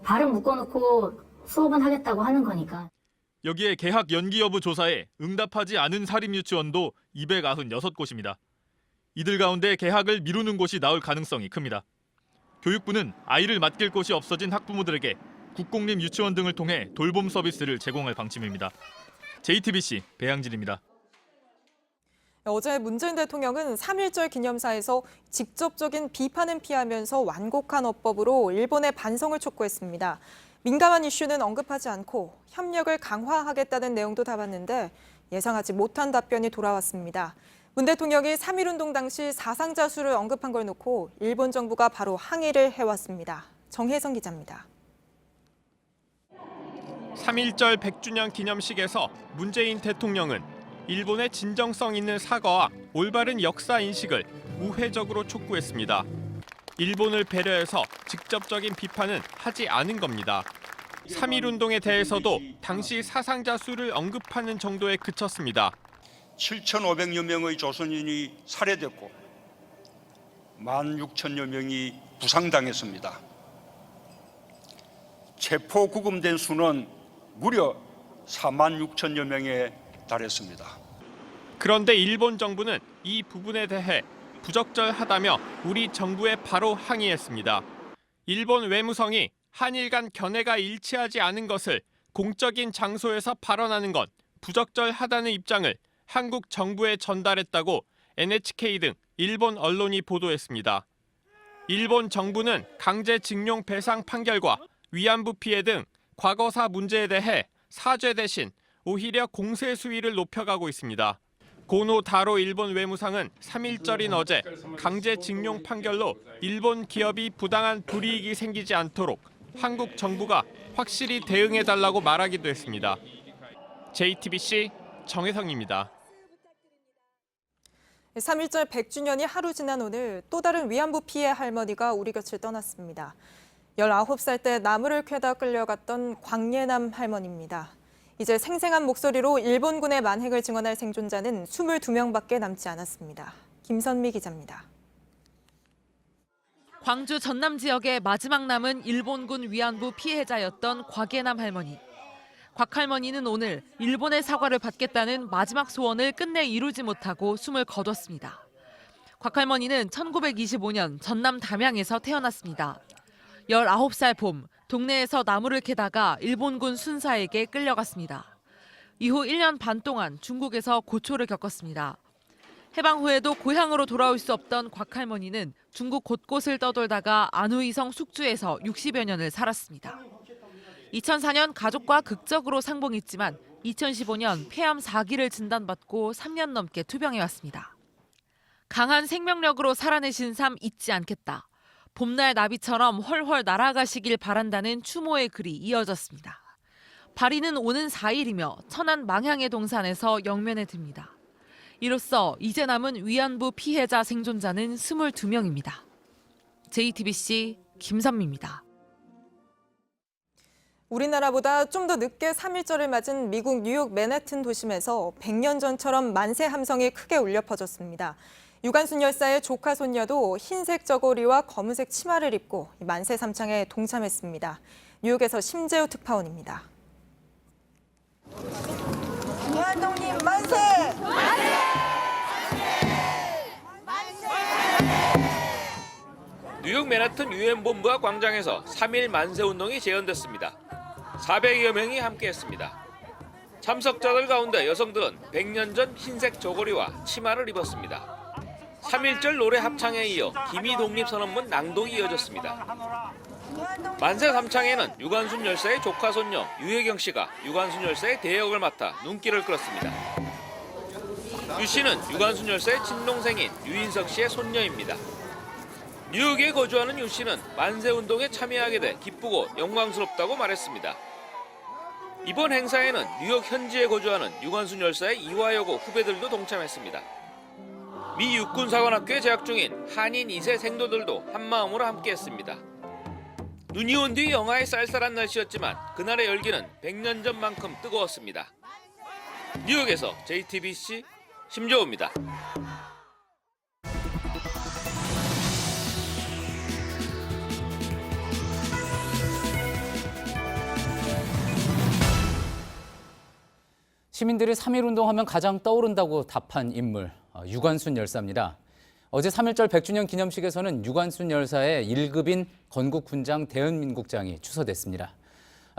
S21: 발은 묶어놓고 수업은 하겠다고 하는 거니까.
S26: 여기에 개학 연기 여부 조사에 응답하지 않은 사립유치원도 296곳입니다. 이들 가운데 개학을 미루는 곳이 나올 가능성이 큽니다. 교육부는 아이를 맡길 곳이 없어진 학부모들에게 국공립 유치원 등을 통해 돌봄 서비스를 제공할 방침입니다. JTBC 배양진입니다.
S1: 어제 문재인 대통령은 3.1절 기념사에서 직접적인 비판은 피하면서 완곡한 어법으로 일본의 반성을 촉구했습니다. 민감한 이슈는 언급하지 않고 협력을 강화하겠다는 내용도 담았는데 예상하지 못한 답변이 돌아왔습니다. 문 대통령이 3.1운동 당시 사상자 수를 언급한 걸 놓고 일본 정부가 바로 항의를 해왔습니다. 정혜성 기자입니다.
S12: 3.1절 100주년 기념식에서 문재인 대통령은
S26: 일본의 진정성 있는 사과와 올바른 역사 인식을 우회적으로 촉구했습니다. 일본을 배려해서 직접적인 비판은 하지 않은 겁니다. 3.1운동에 대해서도 당시 사상자 수를 언급하는 정도에 그쳤습니다.
S5: 7,500여 명의 조선인이 살해됐고 16,000여 명이 부상당했습니다. 체포 구금된 수는 무려 46,000여 명에 달했습니다.
S26: 그런데 일본 정부는 이 부분에 대해 부적절하다며 우리 정부에 바로 항의했습니다. 일본 외무성이 한일 간 견해가 일치하지 않은 것을 공적인 장소에서 발언하는 건 부적절하다는 입장을 한국 정부에 전달했다고 NHK 등 일본 언론이 보도했습니다. 일본 정부는 강제징용 배상 판결과 위안부 피해 등 과거사 문제에 대해 사죄 대신 오히려 공세 수위를 높여가고 있습니다. 고노 다로 일본 외무상은 3일절인 어제 강제징용 판결로 일본 기업이 부당한 불이익이 생기지 않도록 한국 정부가 확실히 대응해달라고 말하기도 했습니다. JTBC 정혜성입니다.
S1: 3.1절 100주년이 하루 지난 오늘 또 다른 위안부 피해 할머니가 우리 곁을 떠났습니다. 19살 때 나무를 캐다 끌려갔던 광예남 할머니입니다. 이제 생생한 목소리로 일본군의 만행을 증언할 생존자는 22명밖에 남지 않았습니다. 김선미 기자입니다.
S7: 광주 전남 지역의 마지막 남은 일본군 위안부 피해자였던 곽예남 할머니. 곽 할머니는 오늘 일본의 사과를 받겠다는 마지막 소원을 끝내 이루지 못하고 숨을 거뒀습니다. 곽 할머니는 1925년 전남 담양에서 태어났습니다. 19살 봄, 동네에서 나무를 캐다가 일본군 순사에게 끌려갔습니다. 이후 1년 반 동안 중국에서 고초를 겪었습니다. 해방 후에도 고향으로 돌아올 수 없던 곽 할머니는 중국 곳곳을 떠돌다가 안후이성 숙주에서 60여 년을 살았습니다. 2004년 가족과 극적으로 상봉했지만 2015년 폐암 4기를 진단받고 3년 넘게 투병해왔습니다. 강한 생명력으로 살아내신 삶 잊지 않겠다. 봄날 나비처럼 헐헐 날아가시길 바란다는 추모의 글이 이어졌습니다. 발인은 오는 4일이며 천안 망향의 동산에서 영면에 듭니다. 이로써 이제 남은 위안부 피해자 생존자는 22명입니다. JTBC 김선미입니다.
S1: 우리나라보다 좀 더 늦게 3.1절을 맞은 미국 뉴욕 맨해튼 도심에서 100년 전처럼 만세 함성이 크게 울려 퍼졌습니다. 유관순 열사의 조카 손녀도 흰색 저고리와 검은색 치마를 입고 만세 삼창에 동참했습니다. 뉴욕에서 심재우 특파원입니다.
S8: 대한독립 만세!
S9: 뉴욕 맨하튼 유엔본부와 광장에서 3.1 만세운동이 재현됐습니다. 400여 명이 함께했습니다. 참석자들 가운데 여성들은 100년 전 흰색 저고리와 치마를 입었습니다. 3.1절 노래 합창에 이어 기미 독립선언문 낭독이 이어졌습니다. 만세 삼창에는 유관순 열사의 조카 손녀 유혜경 씨가 유관순 열사의 대역을 맡아 눈길을 끌었습니다. 유 씨는 유관순 열사의 친동생인 유인석 씨의 손녀입니다. 뉴욕에 거주하는 유 씨는 만세운동에 참여하게 돼 기쁘고 영광스럽다고 말했습니다. 이번 행사에는 뉴욕 현지에 거주하는 유관순 열사의 이화여고 후배들도 동참했습니다. 미 육군사관학교에 재학 중인 한인 2세 생도들도 한마음으로 함께했습니다. 눈이 온 뒤 영하의 쌀쌀한 날씨였지만 그날의 열기는 100년 전만큼 뜨거웠습니다. 뉴욕에서 JTBC 심재호입니다.
S4: 시민들이 3.1운동하면 가장 떠오른다고 답한 인물, 유관순 열사입니다. 어제 3.1절 100주년 기념식에서는 유관순 열사의 1급인 건국훈장 대은민국장이 추서됐습니다.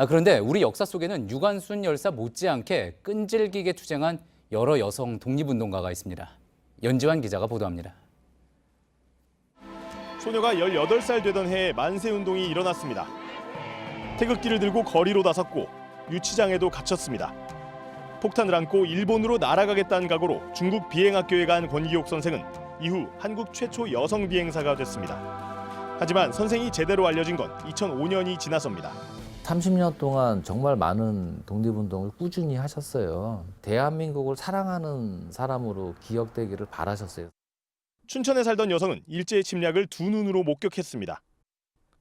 S4: 그런데 우리 역사 속에는 유관순 열사 못지않게 끈질기게 투쟁한 여러 여성 독립운동가가 있습니다. 연지환 기자가 보도합니다.
S10: 소녀가 18살 되던 해에 만세운동이 일어났습니다. 태극기를 들고 거리로 나섰고 유치장에도 갇혔습니다. 폭탄을 안고 일본으로 날아가겠다는 각오로 중국 비행학교에 간 권기옥 선생은 이후 한국 최초 여성 비행사가 됐습니다. 하지만 선생이 제대로 알려진 건 2005년이 지나서입니다.
S6: 30년 동안 정말 많은 독립운동을 꾸준히 하셨어요. 대한민국을 사랑하는 사람으로 기억되기를 바라셨어요.
S10: 춘천에 살던 여성은 일제의 침략을 두 눈으로 목격했습니다.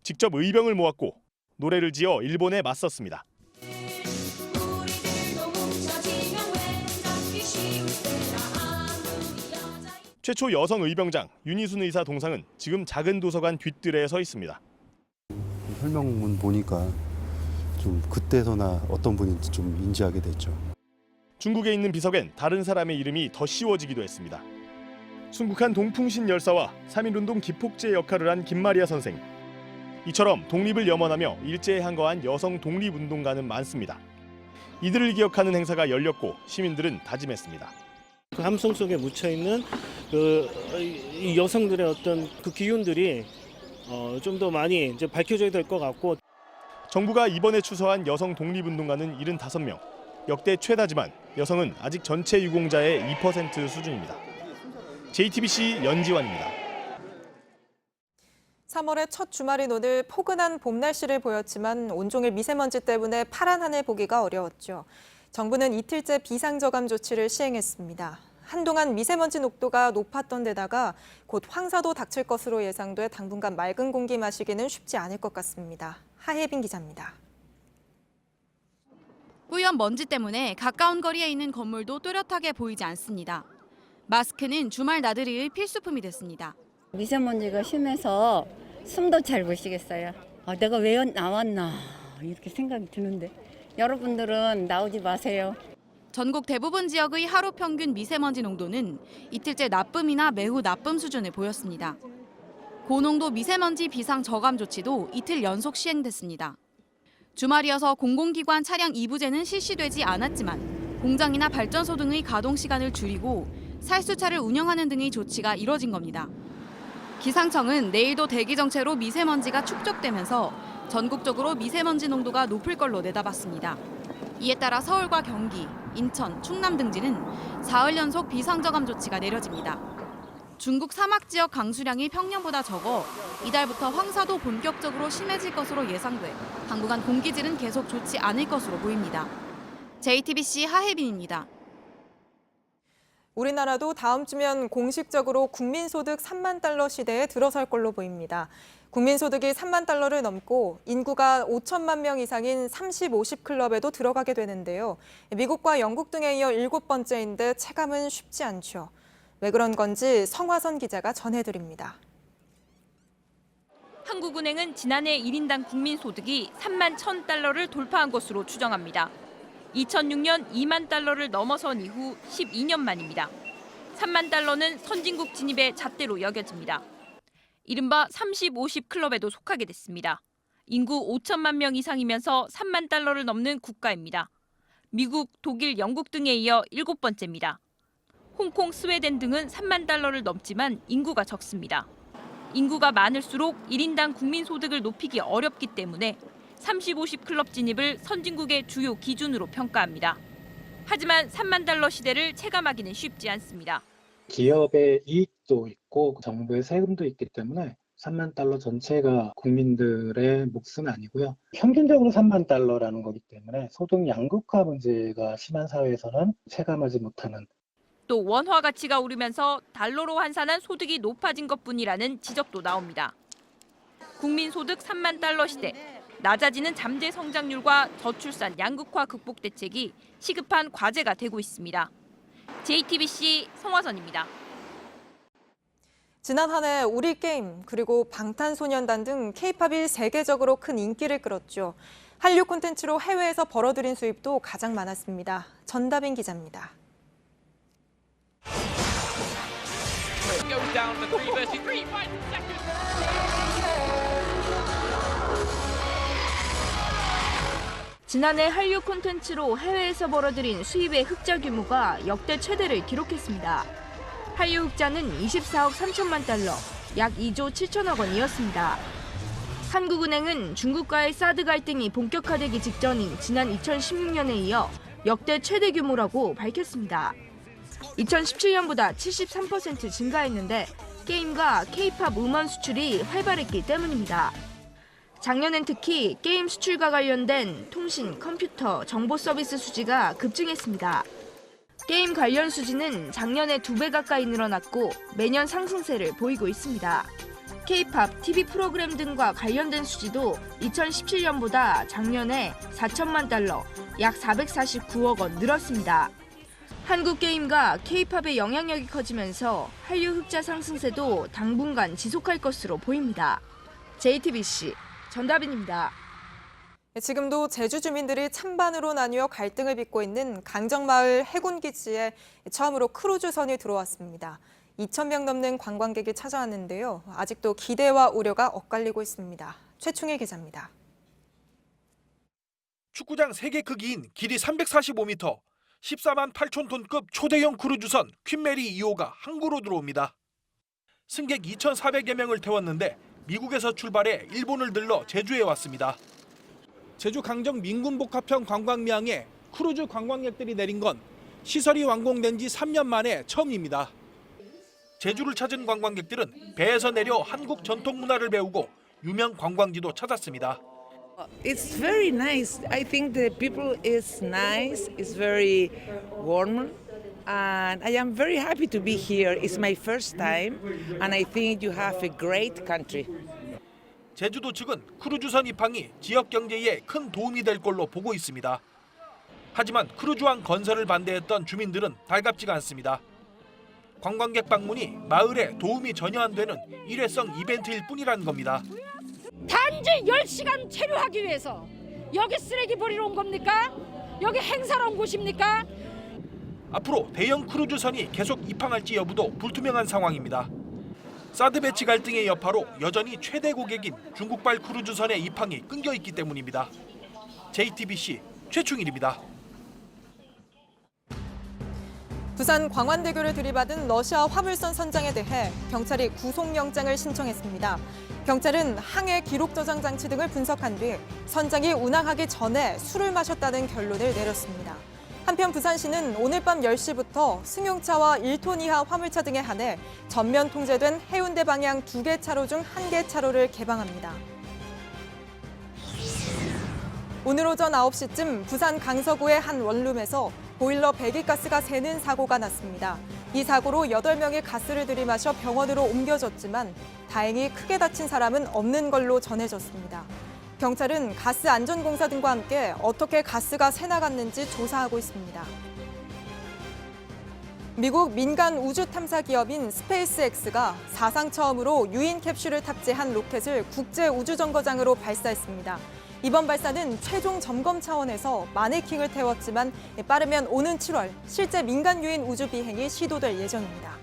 S10: 직접 의병을 모았고 노래를 지어 일본에 맞섰습니다. 최초 여성 의병장 윤희순 의사 동상은 지금 작은 도서관 뒷뜰에 서 있습니다.
S11: 설명문 보니까 좀 그때서나 어떤 분인지 좀 인지하게 됐죠.
S10: 중국에 있는 비석엔 다른 사람의 이름이 더 씌워지기도 했습니다. 순국한 동풍신 열사와 3.1운동 기폭제 역할을 한 김마리아 선생. 이처럼 독립을 염원하며 일제에 항거한 여성 독립운동가는 많습니다. 이들을 기억하는 행사가 열렸고 시민들은 다짐했습니다.
S13: 그 함성 속에 묻혀 있는 이 여성들의 어떤 그 기운들이 좀 더 많이 이제 밝혀져야 될 것 같고.
S10: 정부가 이번에 추서한 여성 독립운동가는 75명. 역대 최다지만 여성은 아직 전체 유공자의 2% 수준입니다. JTBC 연지환입니다.
S1: 3월의 첫 주말인 오늘 포근한 봄 날씨를 보였지만 온종일 미세먼지 때문에 파란 하늘 보기가 어려웠죠. 정부는 이틀째 비상저감 조치를 시행했습니다. 한동안 미세먼지 녹도가 높았던 데다가 곧 황사도 닥칠 것으로 예상돼 당분간 맑은 공기 마시기는 쉽지 않을 것 같습니다. 하혜빈 기자입니다.
S15: 뿌연 먼지 때문에 가까운 거리에 있는 건물도 또렷하게 보이지 않습니다. 마스크는 주말 나들이의 필수품이 됐습니다.
S16: 미세먼지가 심해서 숨도 잘 못 쉬겠어요. 내가 왜 나왔나 이렇게 생각이 드는데 여러분들은 나오지 마세요.
S15: 전국 대부분 지역의 하루 평균 미세먼지 농도는 이틀째 나쁨이나 매우 나쁨 수준을 보였습니다. 고농도 미세먼지 비상 저감 조치도 이틀 연속 시행됐습니다. 주말이어서 공공기관 차량 2부제는 실시되지 않았지만 공장이나 발전소 등의 가동 시간을 줄이고 살수차를 운영하는 등의 조치가 이뤄진 겁니다. 기상청은 내일도 대기 정체로 미세먼지가 축적되면서 전국적으로 미세먼지 농도가 높을 걸로 내다봤습니다. 이에 따라 서울과 경기, 인천, 충남 등지는 사흘 연속 비상저감 조치가 내려집니다. 중국 사막 지역 강수량이 평년보다 적어 이달부터 황사도 본격적으로 심해질 것으로 예상돼 당분간 공기질은 계속 좋지 않을 것으로 보입니다. JTBC 하혜빈입니다.
S1: 우리나라도 다음 주면 공식적으로 국민소득 3만 달러 시대에 들어설 걸로 보입니다. 국민소득이 3만 달러를 넘고 인구가 5천만 명 이상인 30, 50 클럽에도 들어가게 되는데요. 미국과 영국 등에 이어 7번째인데 체감은 쉽지 않죠. 왜 그런 건지 성화선 기자가 전해드립니다.
S18: 한국은행은 지난해 1인당 국민소득이 3만 1,000달러를 돌파한 것으로 추정합니다. 2006년 2만 달러를 넘어선 이후 12년 만입니다. 3만 달러는 선진국 진입의 잣대로 여겨집니다. 이른바 30, 50 클럽에도 속하게 됐습니다. 인구 5천만 명 이상이면서 3만 달러를 넘는 국가입니다. 미국, 독일, 영국 등에 이어 7번째입니다. 홍콩, 스웨덴 등은 3만 달러를 넘지만 인구가 적습니다. 인구가 많을수록 1인당 국민소득을 높이기 어렵기 때문에 30, 50 클럽 진입을 선진국의 주요 기준으로 평가합니다. 하지만 3만 달러 시대를 체감하기는 쉽지 않습니다.
S20: 기업의 이익도 있고 정부의 세금도 있기 때문에 3만 달러 전체가 국민들의 몫은 아니고요. 평균적으로 3만 달러라는 거기 때문에 소득 양극화 문제가 심한 사회에서는 체감하지 못하는.
S18: 또 원화 가치가 오르면서 달러로 환산한 소득이 높아진 것뿐이라는 지적도 나옵니다. 국민소득 3만 달러 시대, 낮아지는 잠재 성장률과 저출산 양극화 극복 대책이 시급한 과제가 되고 있습니다. JTBC 성화선입니다.
S1: 지난 한 해 우리게임 그리고 방탄소년단 등 K-팝이 세계적으로 큰 인기를 끌었죠. 한류 콘텐츠로 해외에서 벌어들인 수입도 가장 많았습니다. 전다빈 기자입니다.
S18: 지난해 한류 콘텐츠로 해외에서 벌어들인 수입의 흑자 규모가 역대 최대를 기록했습니다. 한류 흑자는 24억 3천만 달러, 약 2조 7천억 원이었습니다. 한국은행은 중국과의 사드 갈등이 본격화되기 직전인 지난 2016년에 이어 역대 최대 규모라고 밝혔습니다. 2017년보다 73% 증가했는데 게임과 K-팝 음원 수출이 활발했기 때문입니다.
S2: 작년엔 특히 게임 수출과 관련된 통신, 컴퓨터, 정보 서비스 수지가 급증했습니다. 게임 관련 수지는 작년에 2배 가까이 늘어났고 매년 상승세를 보이고 있습니다. K-팝, TV 프로그램 등과 관련된 수지도 2017년보다 작년에 4천만 달러, 약 449억 원 늘었습니다. 한국 게임과 K-팝의 영향력이 커지면서 한류 흑자 상승세도 당분간 지속할 것으로 보입니다. JTBC 전다빈입니다.
S1: 지금도 제주 주민들이 찬반으로 나뉘어 갈등을 빚고 있는 강정마을 해군기지에 처음으로 크루즈선이 들어왔습니다. 2,000명 넘는 관광객이 찾아왔는데요. 아직도 기대와 우려가 엇갈리고 있습니다. 최충희 기자입니다.
S3: 축구장 3개 크기인 길이 345m, 14만 8천 톤급 초대형 크루즈선 퀸메리 2호가 항구로 들어옵니다. 승객 2,400여 명을 태웠는데 미국에서 출발해 일본을 들러 제주에 왔습니다. 제주 강정 민군복합형 관광미항에 크루즈 관광객들이 내린 건 시설이 완공된 지 3년 만에 처음입니다. 제주를 찾은 관광객들은 배에서 내려 한국 전통 문화를 배우고 유명 관광지도 찾았습니다.
S14: It's very nice. I think the people is nice. It's very warm. And I am very happy to be here. It's my first time. And I think you have a great country.
S3: 제주도 측은 크루즈선 입항이 지역 경제에 큰 도움이 될 걸로 보고 있습니다. 하지만 크루즈항 건설을 반대했던 주민들은 달갑지가 않습니다. 관광객 방문이 마을에 도움이 전혀 안 되는 일회성 이벤트일 뿐이라는 겁니다.
S17: 단지 10시간 체류하기 위해서 여기 쓰레기 버리러 온 겁니까? 여기 행사로 온 곳입니까?
S3: 앞으로 대형 크루즈선이 계속 입항할지 여부도 불투명한 상황입니다. 사드 배치 갈등의 여파로 여전히 최대 고객인 중국발 크루즈선의 입항이 끊겨 있기 때문입니다. JTBC 최충일입니다.
S1: 부산 광안대교를 들이받은 러시아 화물선 선장에 대해 경찰이 구속영장을 신청했습니다. 경찰은 항해 기록 저장 장치 등을 분석한 뒤 선장이 운항하기 전에 술을 마셨다는 결론을 내렸습니다. 한편 부산시는 오늘 밤 10시부터 승용차와 1톤 이하 화물차 등에 한해 전면 통제된 해운대 방향 2개 차로 중 1개 차로를 개방합니다. 오늘 오전 9시쯤 부산 강서구의 한 원룸에서 보일러 배기가스가 새는 사고가 났습니다. 이 사고로 8명이 가스를 들이마셔 병원으로 옮겨졌지만 다행히 크게 다친 사람은 없는 걸로 전해졌습니다. 경찰은 가스 안전공사 등과 함께 어떻게 가스가 새나갔는지 조사하고 있습니다. 미국 민간 우주 탐사 기업인 스페이스X가 사상 처음으로 유인 캡슐을 탑재한 로켓을 국제 우주정거장으로 발사했습니다. 이번 발사는 최종 점검 차원에서 마네킹을 태웠지만 빠르면 오는 7월 실제 민간 유인 우주 비행이 시도될 예정입니다.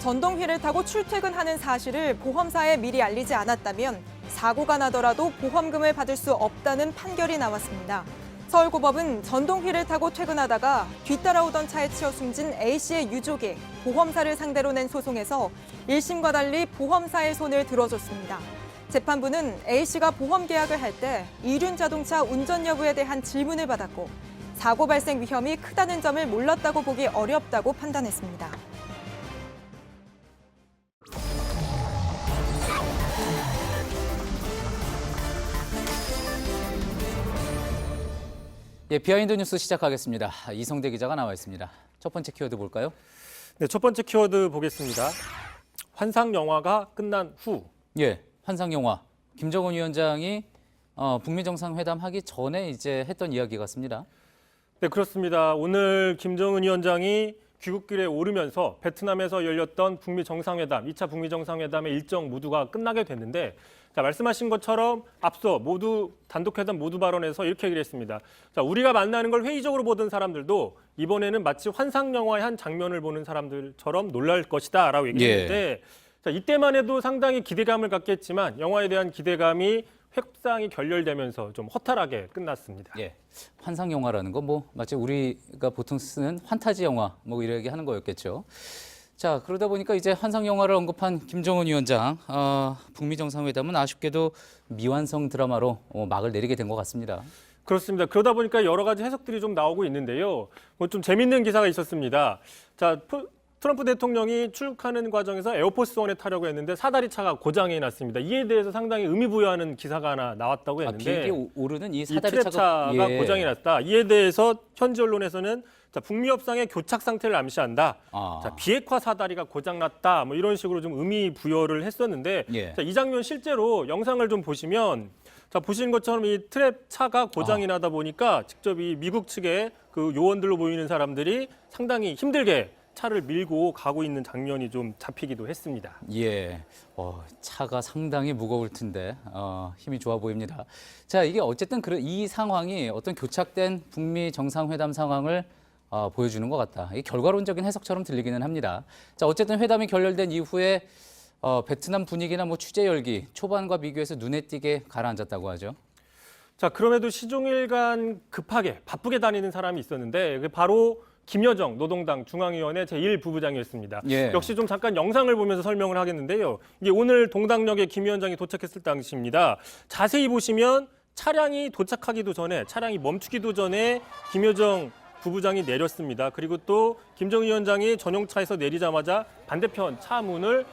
S1: 전동휠을 타고 출퇴근하는 사실을 보험사에 미리 알리지 않았다면 사고가 나더라도 보험금을 받을 수 없다는 판결이 나왔습니다. 서울고법은 전동휠을 타고 퇴근하다가 뒤따라오던 차에 치여 숨진 A씨의 유족이 보험사를 상대로 낸 소송에서 1심과 달리 보험사의 손을 들어줬습니다. 재판부는 A씨가 보험 계약을 할 때 이륜 자동차 운전 여부에 대한 질문을 받았고 사고 발생 위험이 크다는 점을 몰랐다고 보기 어렵다고 판단했습니다.
S4: 예, 비하인드 뉴스 시작하겠습니다. 이성대 기자가 나와 있습니다. 첫 번째 키워드 볼까요?
S12: 네, 첫 번째 키워드 보겠습니다. 환상 영화가 끝난 후.
S4: 예, 환상 영화. 김정은 위원장이 북미 정상회담 하기 전에 이제 했던 이야기 같습니다.
S12: 네, 그렇습니다. 오늘 김정은 위원장이 귀국길에 오르면서 베트남에서 열렸던 북미 정상회담, 2차 북미 정상회담의 일정 모두가 끝나게 됐는데 자, 말씀하신 것처럼 앞서 모두 단독회담 모두 발언에서 이렇게 얘기를 했습니다. 자, 우리가 만나는 걸 회의적으로 보던 사람들도 이번에는 마치 환상 영화의 한 장면을 보는 사람들처럼 놀랄 것이다라고 얘기했는데 자, 이때만 해도 상당히 기대감을 갖게 했지만 영화에 대한 기대감이 획상이 결렬되면서 좀 허탈하게 끝났습니다.
S4: 예, 환상 영화라는 건 뭐 마치 우리가 보통 쓰는 환타지 영화 뭐 이렇게 하는 거였겠죠. 자, 그러다 보니까 이제 환상 영화를 언급한 김정은 위원장, 북미 정상회담은 아쉽게도 미완성 드라마로 막을 내리게 된 것 같습니다.
S12: 그렇습니다. 그러다 보니까 여러 가지 해석들이 좀 나오고 있는데요. 뭐 좀 재밌는 기사가 있었습니다. 자,
S19: 트럼프 대통령이 출국하는 과정에서 에어포스 원에 타려고 했는데 사다리 차가 고장이 났습니다. 이에 대해서 상당히 의미 부여하는 기사가 하나 나왔다고 했는데
S4: 비행기 오르는 이 사다리
S19: 트랩차가
S4: 예.
S19: 고장이 났다. 이에 대해서 현지 언론에서는 자, 북미 협상의 교착 상태를 암시한다. 자, 비핵화 사다리가 고장났다. 뭐 이런 식으로 좀 의미 부여를 했었는데
S4: 예.
S19: 자, 이 장면 실제로 영상을 좀 보시면 자, 보시는 것처럼 이 트랩 차가 고장이 나다 보니까 직접 이 미국 측의 그 요원들로 보이는 사람들이 상당히 힘들게 차를 밀고 가고 있는 장면이 좀 잡히기도 했습니다.
S4: 예, 차가 상당히 무거울 텐데 힘이 좋아 보입니다. 자, 이게 어쨌든 이 상황이 어떤 교착된 북미 정상회담 상황을 보여주는 것 같다. 이게 결과론적인 해석처럼 들리기는 합니다. 자, 어쨌든 회담이 결렬된 이후에 베트남 분위기나 뭐 취재 열기 초반과 비교해서 눈에 띄게 가라앉았다고 하죠.
S19: 자, 그럼에도 시종일관 급하게 바쁘게 다니는 사람이 있었는데 그게 바로 김여정 노동당 중앙위원회 제1부부장이었습니다.
S4: 예.
S19: 역시 좀 잠깐 영상을 보면서 설명을 하겠는데요. 이게 오늘 동당역에 김 위원장이 도착했을 당시입니다. 자세히 보시면 차량이 도착하기도 전에 차량이 멈추기도 전에 김여정 부부장이 내렸습니다. 그리고 또 김정은 위원장이 전용차에서 내리자마자 반대편 차 문을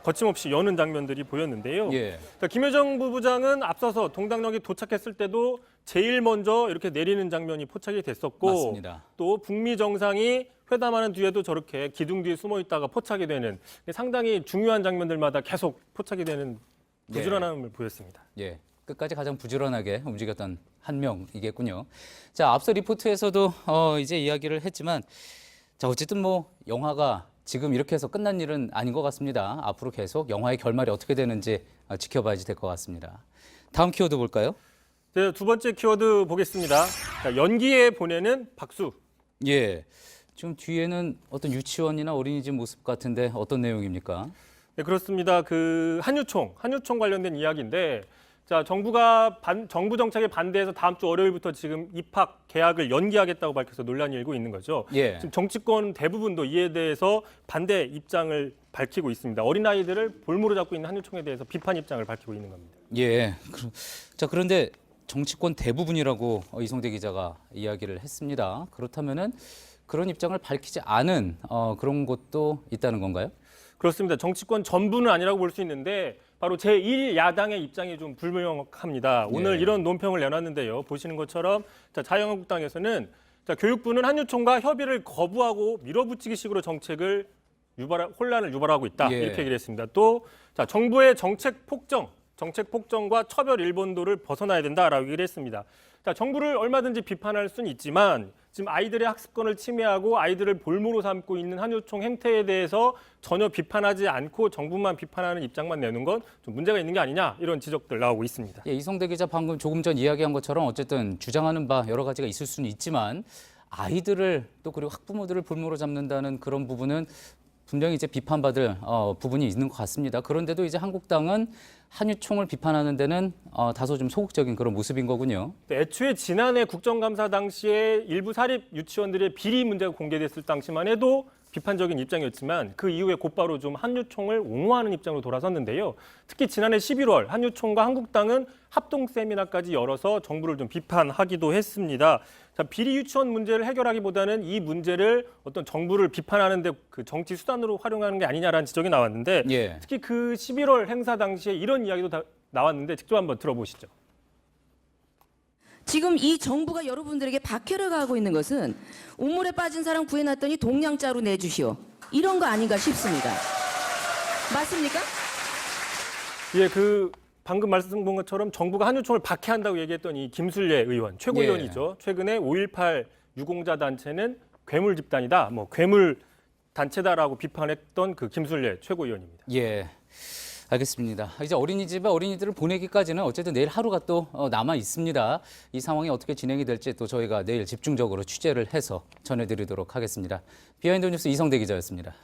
S19: 거침없이 여는 장면들이 보였는데요.
S4: 예.
S19: 김여정 부부장은 앞서서 동당역에 도착했을 때도 제일 먼저 이렇게 내리는 장면이 포착이 됐었고
S4: 맞습니다.
S19: 또 북미 정상이 회담하는 뒤에도 저렇게 기둥 뒤에 숨어 있다가 포착이 되는 상당히 중요한 장면들마다 계속 포착이 되는 부지런함을 보였습니다.
S4: 예. 끝까지 가장 부지런하게 움직였던 한 명이겠군요. 자, 앞서 리포트에서도 이제 이야기를 했지만 자, 어쨌든 뭐 영화가 지금 이렇게 해서 끝난 일은 아닌 것 같습니다. 앞으로 계속 영화의 결말이 어떻게 되는지 지켜봐야지 될 것 같습니다. 다음 키워드 볼까요?
S19: 네, 두 번째 키워드 보겠습니다. 자, 연기에 보내는 박수.
S4: 예, 지금 뒤에는 어떤 유치원이나 어린이집 모습 같은데 어떤 내용입니까?
S19: 네, 그렇습니다. 그 한유총 관련된 이야기인데 자, 정부가 정부 정책에 반대해서 다음 주 월요일부터 지금 입학 개학을 연기하겠다고 밝혀서 논란이 일고 있는 거죠.
S4: 예.
S19: 지금 정치권 대부분도 이에 대해서 반대 입장을 밝히고 있습니다. 어린아이들을 볼모로 잡고 있는 한유총에 대해서 비판 입장을 밝히고 있는 겁니다.
S4: 예. 자, 그런데 정치권 대부분이라고 이성대 기자가 이야기를 했습니다. 그렇다면은 그런 입장을 밝히지 않은 그런 곳도 있다는 건가요?
S19: 그렇습니다. 정치권 전부는 아니라고 볼 수 있는데 바로 제1야당의 입장이 좀 불명확합니다. 오늘 이런 논평을 내놨는데요. 보시는 것처럼 자유한국당에서는 교육부는 한유총과 협의를 거부하고 밀어붙이기식으로 정책을 혼란을 유발하고 있다. 이렇게 얘기를 했습니다. 또 정부의 정책 폭정과 처벌 일본도를 벗어나야 된다라고 얘기를 했습니다. 정부를 얼마든지 비판할 수는 있지만 지금 아이들의 학습권을 침해하고 아이들을 볼모로 삼고 있는 한유총 행태에 대해서 전혀 비판하지 않고 정부만 비판하는 입장만 내는 건 좀 문제가 있는 게 아니냐 이런 지적들 나오고 있습니다.
S4: 예, 이성대 기자 방금 조금 전 이야기한 것처럼 어쨌든 주장하는 바 여러 가지가 있을 수는 있지만 아이들을 또 그리고 학부모들을 볼모로 잡는다는 그런 부분은 분명히 이제 비판받을 부분이 있는 것 같습니다. 그런데도 이제 한국당은 한유총을 비판하는 데는 다소 좀 소극적인 그런 모습인 거군요.
S19: 애초에 지난해 국정감사 당시에 일부 사립 유치원들의 비리 문제가 공개됐을 당시만 해도 비판적인 입장이었지만 그 이후에 곧바로 좀 한유총을 옹호하는 입장으로 돌아섰는데요. 특히 지난해 11월 한유총과 한국당은 합동 세미나까지 열어서 정부를 좀 비판하기도 했습니다. 자, 비리 유치원 문제를 해결하기보다는 이 문제를 어떤 정부를 비판하는 데 그 정치 수단으로 활용하는 게 아니냐라는 지적이 나왔는데 특히 그 11월 행사 당시에 이런 이야기도 나왔는데 직접 한번 들어보시죠.
S21: 지금 이 정부가 여러분들에게 박해를 가하고 있는 것은 우물에 빠진 사람 구해놨더니 동양자로 내주시오. 이런 거 아닌가 싶습니다. 맞습니까?
S19: 예, 방금 말씀드린 것처럼 정부가 한유총을 박해한다고 얘기했던 이 김술래 의원, 최고위원이죠. 최근에 5.18 유공자 단체는 괴물 집단이다, 괴물 단체다라고 비판했던 그 김술래 최고위원입니다.
S4: 예. 알겠습니다. 이제 어린이집에 어린이들을 보내기까지는 어쨌든 내일 하루가 또 남아 있습니다. 이 상황이 어떻게 진행이 될지 또 저희가 내일 집중적으로 취재를 해서 전해드리도록 하겠습니다. 비하인드 뉴스 이성대 기자였습니다.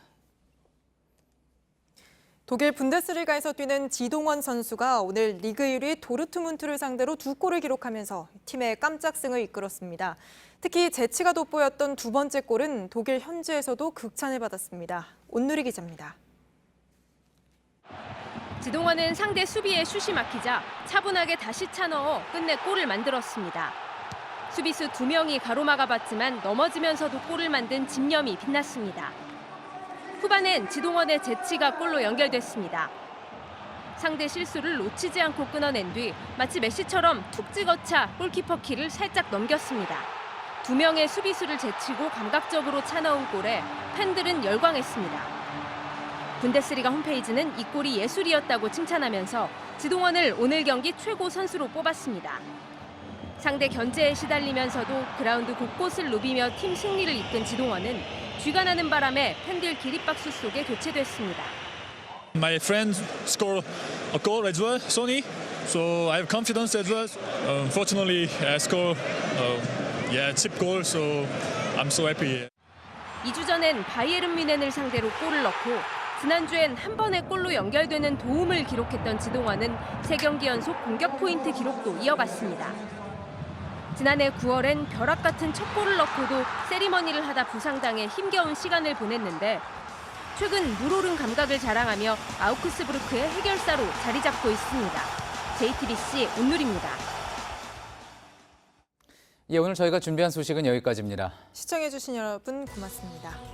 S1: 독일 분데스리가에서 뛰는 지동원 선수가 오늘 리그 1위 도르트문트를 상대로 2골을 기록하면서 팀의 깜짝 승을 이끌었습니다. 특히 재치가 돋보였던 두 번째 골은 독일 현지에서도 극찬을 받았습니다. 온누리 기자입니다.
S18: 지동원은 상대 수비에 슛이 막히자 차분하게 다시 차 넣어 끝내 골을 만들었습니다. 수비수 2명이 가로막아봤지만 넘어지면서도 골을 만든 집념이 빛났습니다. 후반엔 지동원의 재치가 골로 연결됐습니다. 상대 실수를 놓치지 않고 끊어낸 뒤 마치 메시처럼 툭 찍어차 골키퍼 키를 살짝 넘겼습니다. 2명의 수비수를 제치고 감각적으로 차넣은 골에 팬들은 열광했습니다. 분데스리가 홈페이지는 이 골이 예술이었다고 칭찬하면서 지동원을 오늘 경기 최고 선수로 뽑았습니다. 상대 견제에 시달리면서도 그라운드 곳곳을 누비며 팀 승리를 이끈 지동원은 쥐가 나는 바람에 팬들 기립박수 속에 교체됐습니다.
S5: My friend scored a goal as well, Sonny. So I have confidence as well. Unfortunately, I scored cheap goal, so I'm so happy.
S18: 2주 전엔 바이에른 뮌헨을 상대로 골을 넣고 지난주엔 한 번의 골로 연결되는 도움을 기록했던 지동원은 3경기 연속 공격 포인트 기록도 이어갔습니다. 지난해 9월엔 벼락 같은 첫 골을 넣고도 세리머니를 하다 부상당해 힘겨운 시간을 보냈는데 최근 물 오른 감각을 자랑하며 아우크스부르크의 해결사로 자리 잡고 있습니다. JTBC 온누리입니다.
S4: 예, 오늘 저희가 준비한 소식은 여기까지입니다.
S1: 시청해주신 여러분 고맙습니다.